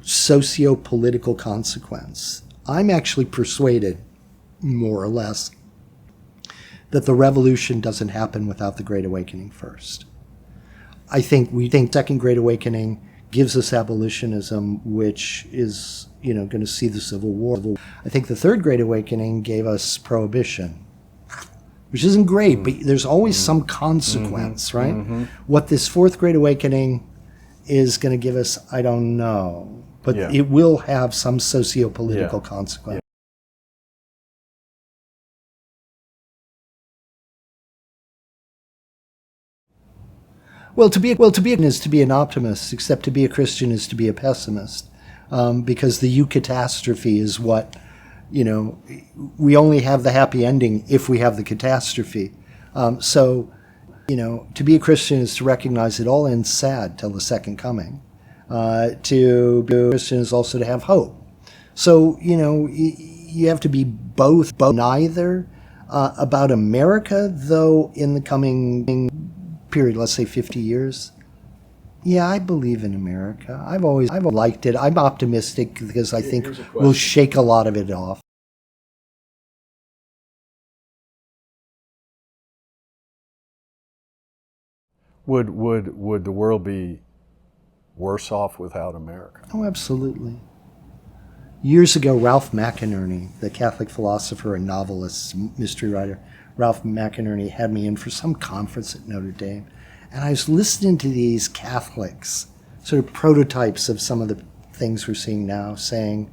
socio-political consequence. I'm actually persuaded, more or less, that the revolution doesn't happen without the Great Awakening first. We think Second Great Awakening gives us abolitionism, which is, going to see the Civil War. I think the Third Great Awakening gave us prohibition, which isn't great, but there's always some consequence, right? What this Fourth Great Awakening is going to give us, I don't know, but it will have some socio-political consequence. Well, to be is to be an optimist, except to be a Christian is to be a pessimist, because the eucatastrophe is what, we only have the happy ending if we have the catastrophe. So, to be a Christian is to recognize it all ends sad till the second coming. To be a Christian is also to have hope. So, you have to be both neither. About America, though, in the coming period, let's say 50 years, I believe in America. I've liked it. I'm optimistic because I think we'll shake a lot of it off. Would the world be worse off without America? Oh, absolutely. Years ago, Ralph McInerney, the Catholic philosopher and novelist, mystery writer, Ralph McInerney had me in for some conference at Notre Dame. And I was listening to these Catholics, sort of prototypes of some of the things we're seeing now, saying,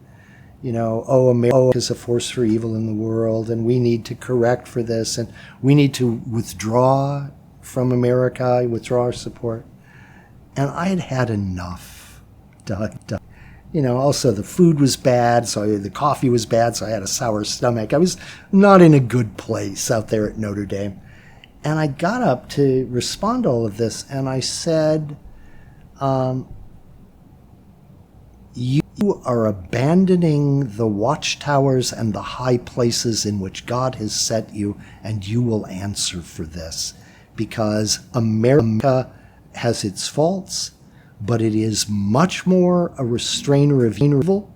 America is a force for evil in the world, and we need to correct for this, and we need to withdraw from America, withdraw our support. And I had had enough. Also the food was bad, so the coffee was bad, so I had a sour stomach. I was not in a good place out there at Notre Dame. And I got up to respond to all of this, and I said, you are abandoning the watchtowers and the high places in which God has set you, and you will answer for this. Because America has its faults, but it is much more a restrainer of evil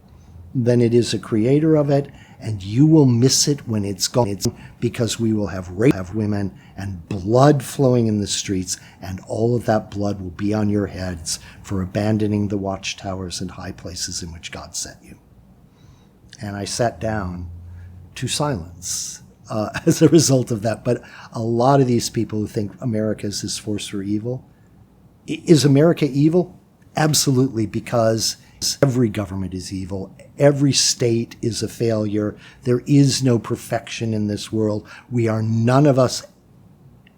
than it is a creator of it, and you will miss it when it's gone, because we will have rape, have women, and blood flowing in the streets, and all of that blood will be on your heads for abandoning the watchtowers and high places in which God set you. And I sat down to silence as a result of that. But a lot of these people who think America is this force for evil, is America evil? Absolutely, because every government is evil. Every state is a failure. There is no perfection in this world. We are none of us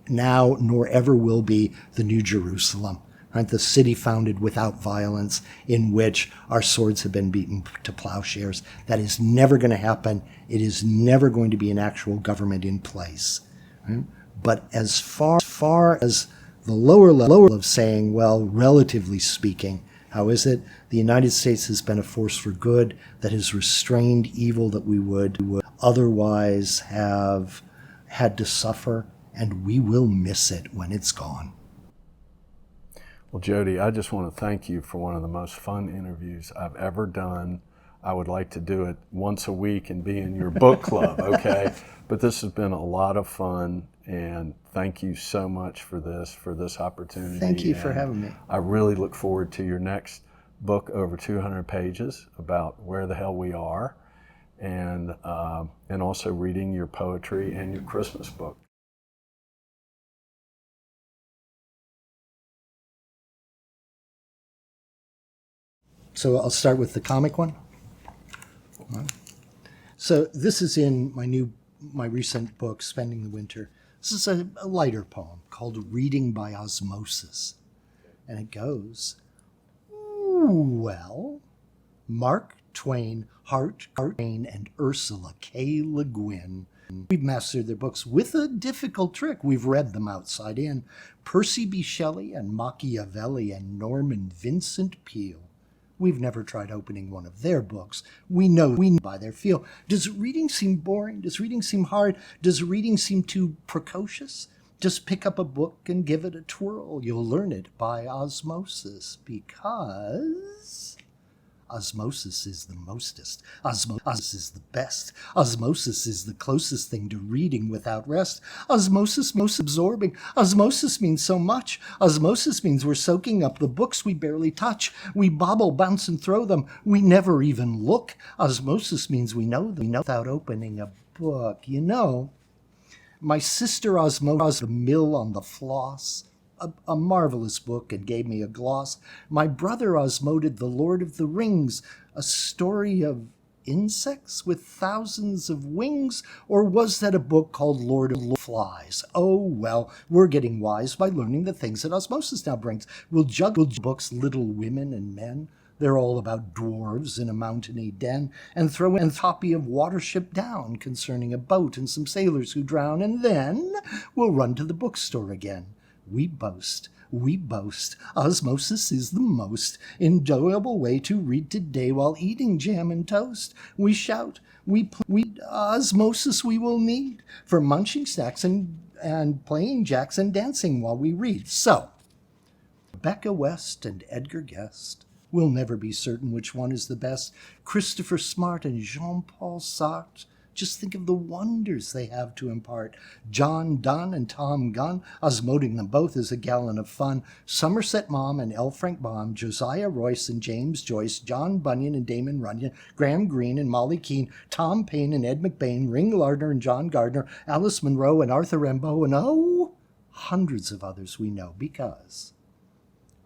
now, nor ever will be, the New Jerusalem, right? The city founded without violence, in which our swords have been beaten to plowshares. That is never going to happen. It is never going to be an actual government in place. Right? But as far as the lower level of saying, well, relatively speaking, how is it? The United States has been a force for good that has restrained evil that we would otherwise have had to suffer, and we will miss it when it's gone. Well, Jody, I just want to thank you for one of the most fun interviews I've ever done. I would like to do it once a week and be in your book club, okay? But this has been a lot of fun, and thank you so much for this opportunity. Thank you for having me. I really look forward to your next book, over 200 pages, about where the hell we are, and also reading your poetry and your Christmas book. So I'll start with the comic one. So this is in my recent book, Spending the Winter. This is a lighter poem called Reading by Osmosis. And it goes, well, Mark Twain, Hart Twain, and Ursula K. Le Guin. We've mastered their books with a difficult trick. We've read them outside in. Percy B. Shelley and Machiavelli and Norman Vincent Peale. We've never tried opening one of their books. We know by their feel. Does reading seem boring? Does reading seem hard? Does reading seem too precocious? Just pick up a book and give it a twirl. You'll learn it by osmosis, because osmosis is the mostest. Osmosis is the best. Osmosis is the closest thing to reading without rest. Osmosis most absorbing. Osmosis means so much. Osmosis means we're soaking up the books we barely touch. We bobble, bounce, and throw them. We never even look. Osmosis means we know them without opening a book. You know, my sister osmosis the mill on the floss, a marvelous book, and gave me a gloss. My brother osmoted The Lord of the Rings, a story of insects with thousands of wings, or was that a book called Lord of the Flies? Oh, well, we're getting wise by learning the things that osmosis now brings. We'll juggle books, Little Women and Men. They're all about dwarves in a mountainy den, and throw in a copy of Watership Down concerning a boat and some sailors who drown, and then we'll run to the bookstore again. We boast, osmosis is the most enjoyable way to read today while eating jam and toast. We shout, osmosis we will need for munching snacks and playing jacks and dancing while we read. So, Rebecca West and Edgar Guest, we'll never be certain which one is the best. Christopher Smart and Jean-Paul Sartre, just think of the wonders they have to impart. John Donne and Tom Gunn, osmoting them both is a gallon of fun. Somerset Maugham and L. Frank Baum, Josiah Royce and James Joyce, John Bunyan and Damon Runyon, Graham Greene and Molly Keane, Tom Paine and Ed McBain, Ring Lardner and John Gardner, Alice Munro and Arthur Rimbaud, and hundreds of others we know, because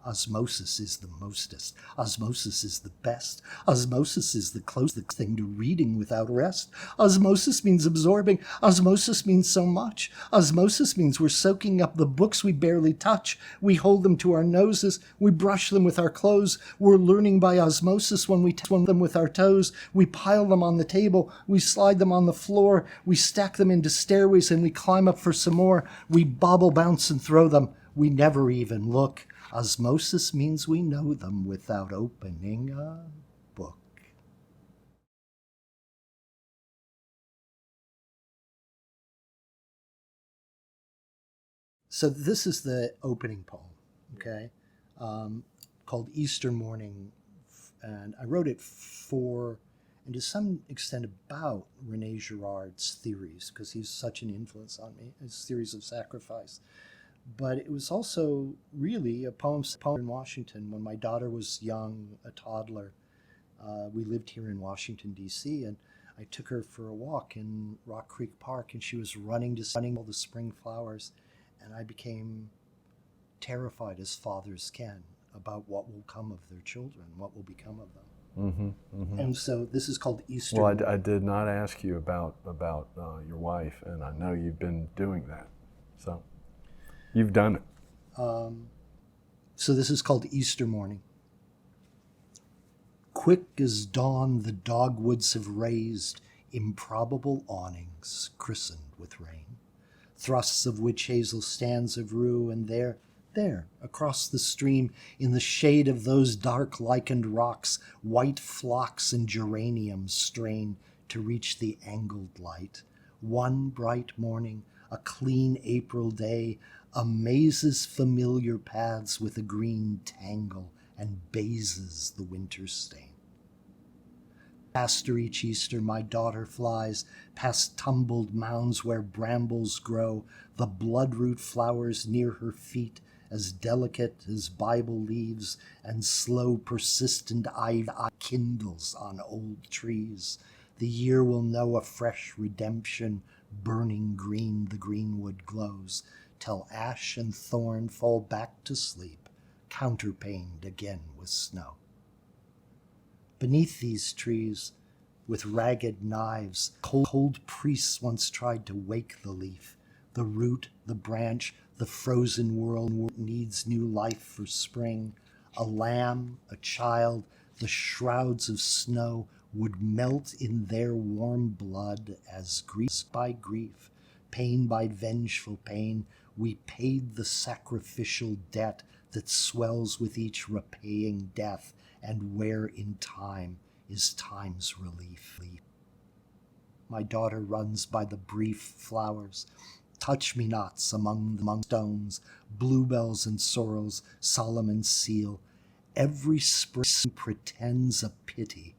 osmosis is the mostest. Osmosis is the best. Osmosis is the closest thing to reading without rest. Osmosis means absorbing. Osmosis means so much. Osmosis means we're soaking up the books we barely touch. We hold them to our noses. We brush them with our clothes. We're learning by osmosis when we touch them with our toes. We pile them on the table. We slide them on the floor. We stack them into stairways and we climb up for some more. We bobble, bounce, and throw them. We never even look. Osmosis means we know them without opening a book. So this is the opening poem, okay, called Easter Morning. And I wrote it for, and to some extent about, Rene Girard's theories, because he's such an influence on me, his theories of sacrifice. But it was also really a poem in Washington when my daughter was young, a toddler. We lived here in Washington, D.C., and I took her for a walk in Rock Creek Park, and she was running all the spring flowers, and I became terrified, as fathers can, about what will come of their children, what will become of them. Mm-hmm, mm-hmm. And so this is called Easter. Well, I did not ask you about your wife, and I know you've been doing that, so. You've done it. So this is called Easter Morning. Quick as dawn, the dogwoods have raised improbable awnings christened with rain, thrusts of witch hazel stands of rue, and there, across the stream, in the shade of those dark lichened rocks, white phlox and geraniums strain to reach the angled light. One bright morning, a clean April day, amazes familiar paths with a green tangle and bazes the winter stain. Faster each Easter my daughter flies, past tumbled mounds where brambles grow, the bloodroot flowers near her feet, as delicate as Bible leaves, and slow persistent ivy kindles on old trees. The year will know a fresh redemption, burning green the greenwood glows, till ash and thorn fall back to sleep, counterpaned again with snow. Beneath these trees, with ragged knives, cold priests once tried to wake the leaf. The root, the branch, the frozen world needs new life for spring. A lamb, a child, the shrouds of snow would melt in their warm blood as grief by grief, pain by vengeful pain, we paid the sacrificial debt that swells with each repaying death, and where in time is time's relief. My daughter runs by the brief flowers, touch-me-nots among stones, bluebells and sorrels, Solomon's seal. Every spring pretends a pity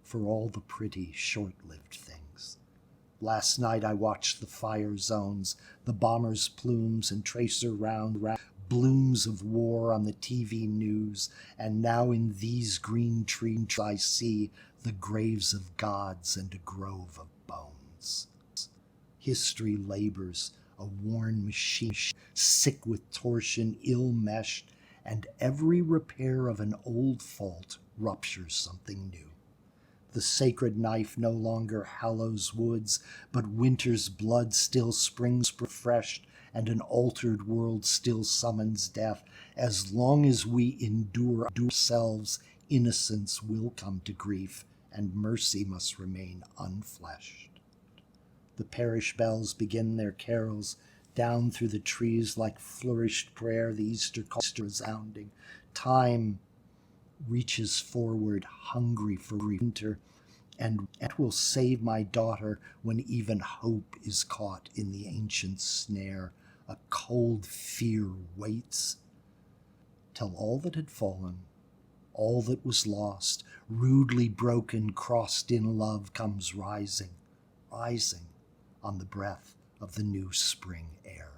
for all the pretty, short-lived things. Last night I watched the fire zones, the bombers' plumes and tracer round blooms of war on the TV news, and now in these green trees I see the graves of gods and a grove of bones. History labors, a worn machine, sick with torsion, ill-meshed, and every repair of an old fault ruptures something new. The sacred knife no longer hallows woods, but winter's blood still springs refreshed, and an altered world still summons death. As long as we endure ourselves, innocence will come to grief, and mercy must remain unfleshed. The parish bells begin their carols, down through the trees like flourished prayer, the Easter call resounding. Time reaches forward, hungry for winter, and it will save my daughter when even hope is caught in the ancient snare. A cold fear waits till all that had fallen, all that was lost, rudely broken, crossed in love, comes rising, rising on the breath of the new spring air.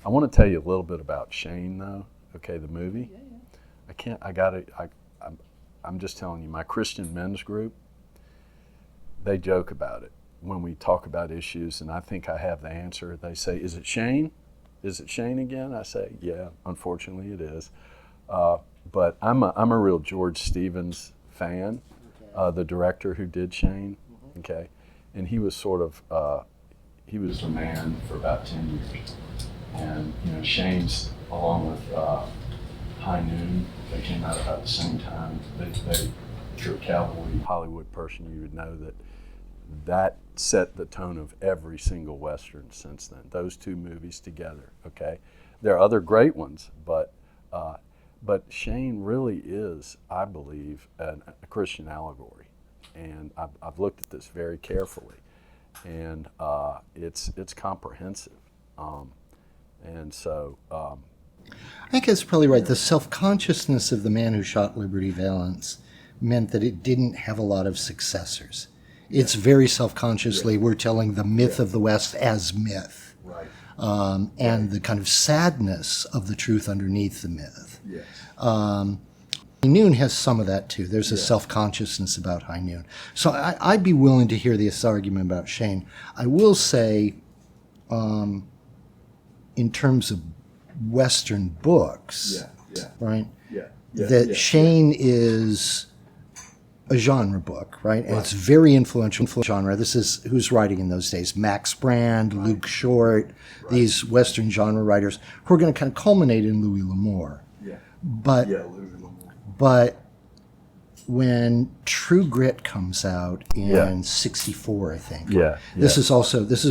I want to tell you a little bit about Shane, though. Okay, the movie. I'm just telling you, my Christian men's group, they joke about it when we talk about issues, and I think I have the answer. They say, "Is it Shane? Is it Shane again?" I say, "Yeah, unfortunately it is." But I'm a real George Stevens fan, the director who did Shane. Okay, and he was sort of he was the man for about 10 years. And Shane's, along with High Noon, they came out about the same time. If you're a Cowboy Hollywood person, you would know that set the tone of every single Western since then. Those two movies together. Okay, there are other great ones, but Shane really is, I believe, a Christian allegory, and I've looked at this very carefully, and it's comprehensive. And so I think it's probably right. The self-consciousness of the man who shot Liberty Valance meant that it didn't have a lot of successors. It's very self-consciously, we're telling the myth of the West as myth. Right. And the kind of sadness of the truth underneath the myth. Yes. High Noon has some of that too. There's a self-consciousness about High Noon. So I'd be willing to hear this argument about Shane. I will say, in terms of Western books, right? That Shane is a genre book, right? And it's very influential genre. This is who's writing in those days: Max Brand, Luke Short, these Western genre writers who are going to kind of culminate in Louis L'Amour. But when True Grit comes out in '64, I think. This is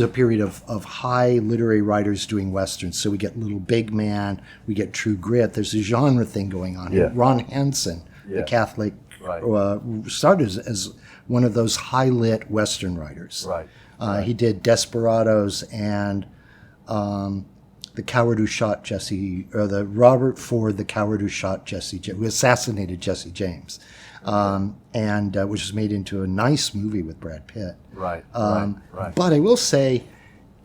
a period of high literary writers doing Westerns. So we get Little Big Man, we get True Grit. There's a genre thing going on here. Ron Hansen, the Catholic, started as one of those high-lit Western writers. He did Desperados and the Coward Who Shot Jesse, or the Robert Ford, the Coward Who Shot Jesse, who assassinated Jesse James. And which was made into a nice movie with Brad Pitt. But I will say,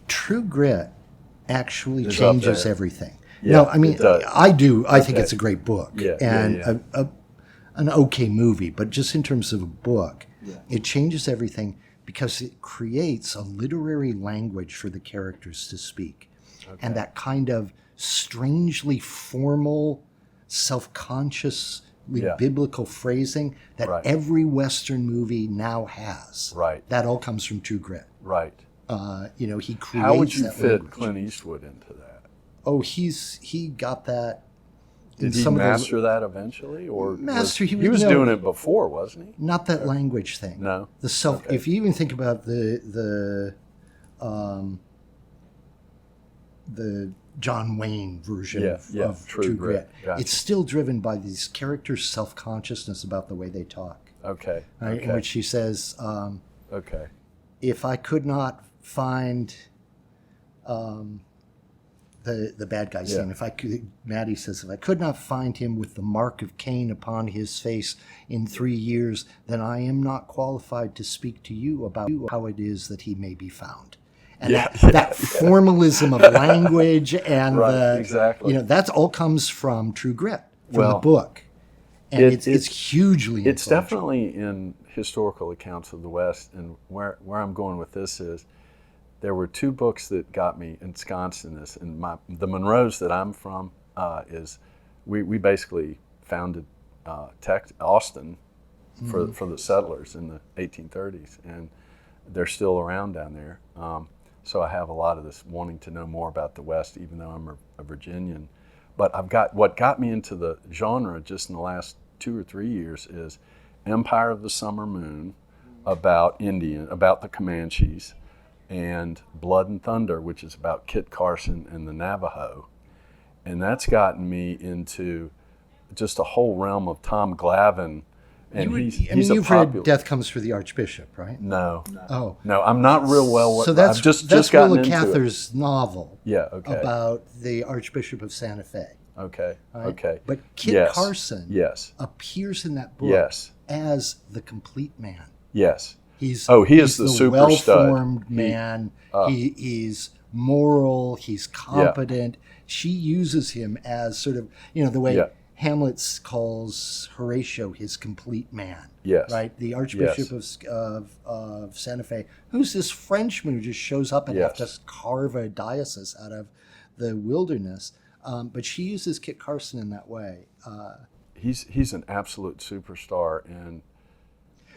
True Grit actually changes everything. No, I mean, I do. I think it's a great book and an okay movie. But just in terms of a book, it changes everything because it creates a literary language for the characters to speak. And that kind of strangely formal, self-conscious, biblical phrasing that every Western movie now has. That all comes from True Grit. He creates. How would you fit Clint Eastwood into that? Oh, he got that Did he master that eventually, or he was doing it before, wasn't he? Not that language thing. No. The self. Okay. If you even think about the John Wayne version of True Grit, gotcha. It's still driven by these characters' self-consciousness about the way they talk. Okay. Right? Okay. In which he says, "Okay, if I could not find." The bad guy scene. If I could, Maddie says, if I could not find him with the mark of Cain upon his face in 3 years, then I am not qualified to speak to you about how it is that he may be found. And that formalism of language and exactly. That all comes from True Grit, from the book, and it's hugely. It's definitely in historical accounts of the West, and where I'm going with this is. There were 2 books that got me ensconced in this, and the Monroes that I'm from is we basically founded Austin for the settlers in the 1830s, and they're still around down there. So I have a lot of this wanting to know more about the West, even though I'm a Virginian. But what got me into the genre just in the last 2 or 3 years is Empire of the Summer Moon, about the Comanches. And Blood and Thunder, which is about Kit Carson and the Navajo. And that's gotten me into just a whole realm of Tom Glavine. And you've read Death Comes for the Archbishop, right? No. Oh. No, I'm not real well. So that's I've just Willa gotten Cather's novel. Yeah, okay. About the Archbishop of Santa Fe. Okay, right? Okay. But Kit Carson appears in that book as the complete man. Yes. He is the super well-formed man. He's moral. He's competent. Yeah. She uses him as sort of, the way Hamlet calls Horatio his complete man. Yes. Right? The Archbishop of Santa Fe, who's this Frenchman who just shows up and has to carve a diocese out of the wilderness. But she uses Kit Carson in that way. He's an absolute superstar, and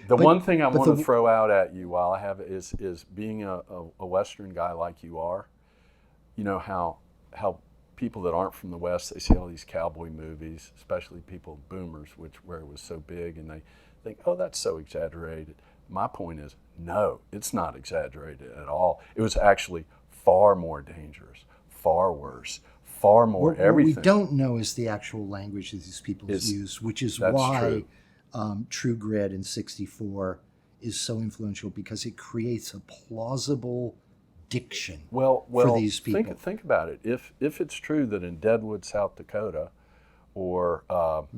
one thing I want to throw out at you while I have it is being a Western guy like you are. You know how people that aren't from the West, they see all these cowboy movies, especially people boomers, where it was so big, and they think, oh, that's so exaggerated. My point is, no, it's not exaggerated at all. It was actually far more dangerous, far worse, far more everything. What we don't know is the actual language that these people use, which is why True Grit in '64 is so influential, because it creates a plausible diction for these people. Think about it. If it's true that in Deadwood, South Dakota, or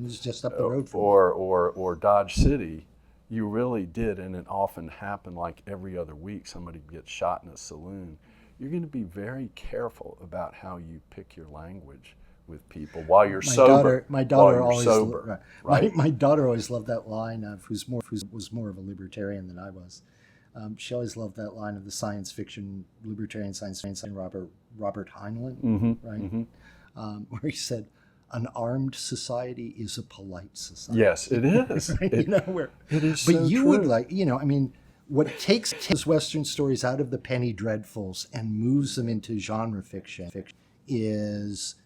it's just up the road from or Dodge City, you really did, and it often happened like every other week, somebody gets shot in a saloon. You're going to be very careful about how you pick your language with people while you're sober. My daughter always sober, right? My daughter always loved that line of who was more of a libertarian than I was. She always loved that line of the science fiction libertarian science fiction Robert Heinlein, right? Mm-hmm. Where he said, "An armed society is a polite society." Yes, it is. Right? It is. But so you true. would what takes Western stories out of the penny dreadfuls and moves them into genre fiction is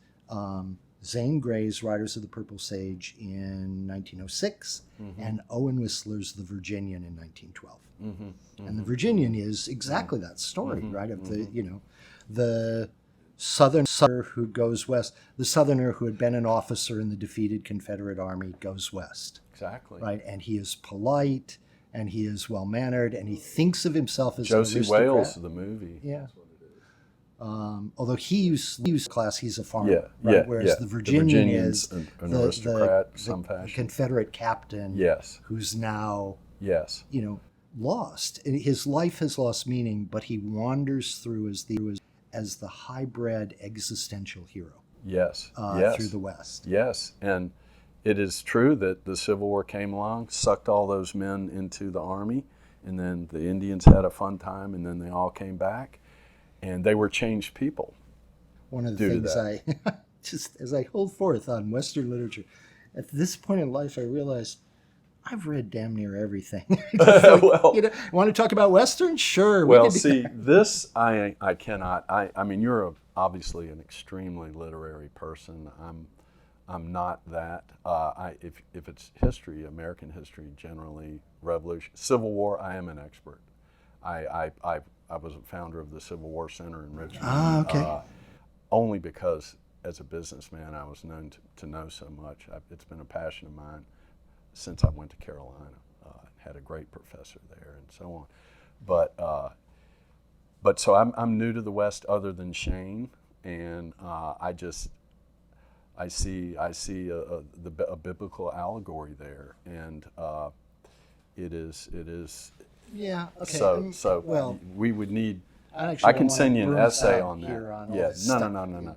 Zane Grey's Riders of the Purple Sage in 1906 and Owen Whistler's The Virginian in 1912. And The Virginian is exactly that story, right? Of the Southerner who goes west, the Southerner who had been an officer in the defeated Confederate Army goes west. Exactly. Right, and he is polite, and he is well-mannered, and he thinks of himself as an aristocrat. Josie Wales, the movie. Yeah. Although he used class, he's a farmer, whereas the Virginian is an aristocrat in some fashion. The Confederate captain, who's now lost. His life has lost meaning, but he wanders through as the hybrid existential hero. Through the West. Yes, and it is true that the Civil War came along, sucked all those men into the army, and then the Indians had a fun time, and then they all came back. And they were changed people. One of the things just as I hold forth on Western literature, at this point in life, I realized I've read damn near everything. Want to talk about Western? Sure. Well, this I cannot. I mean, you're obviously an extremely literary person. I'm not that. If it's history, American history generally, revolution, Civil War, I am an expert. I was a founder of the Civil War Center in Richmond. Ah, okay. Only because as a businessman I was known to know so much. It's been a passion of mine since I went to Carolina. Had a great professor there and so on. But so I'm new to the West other than Shane, and I see a biblical allegory there, and it is. Yeah. Okay. So well, we would need. I I can send you an essay on that. here on all Yeah. this No, stuff. no.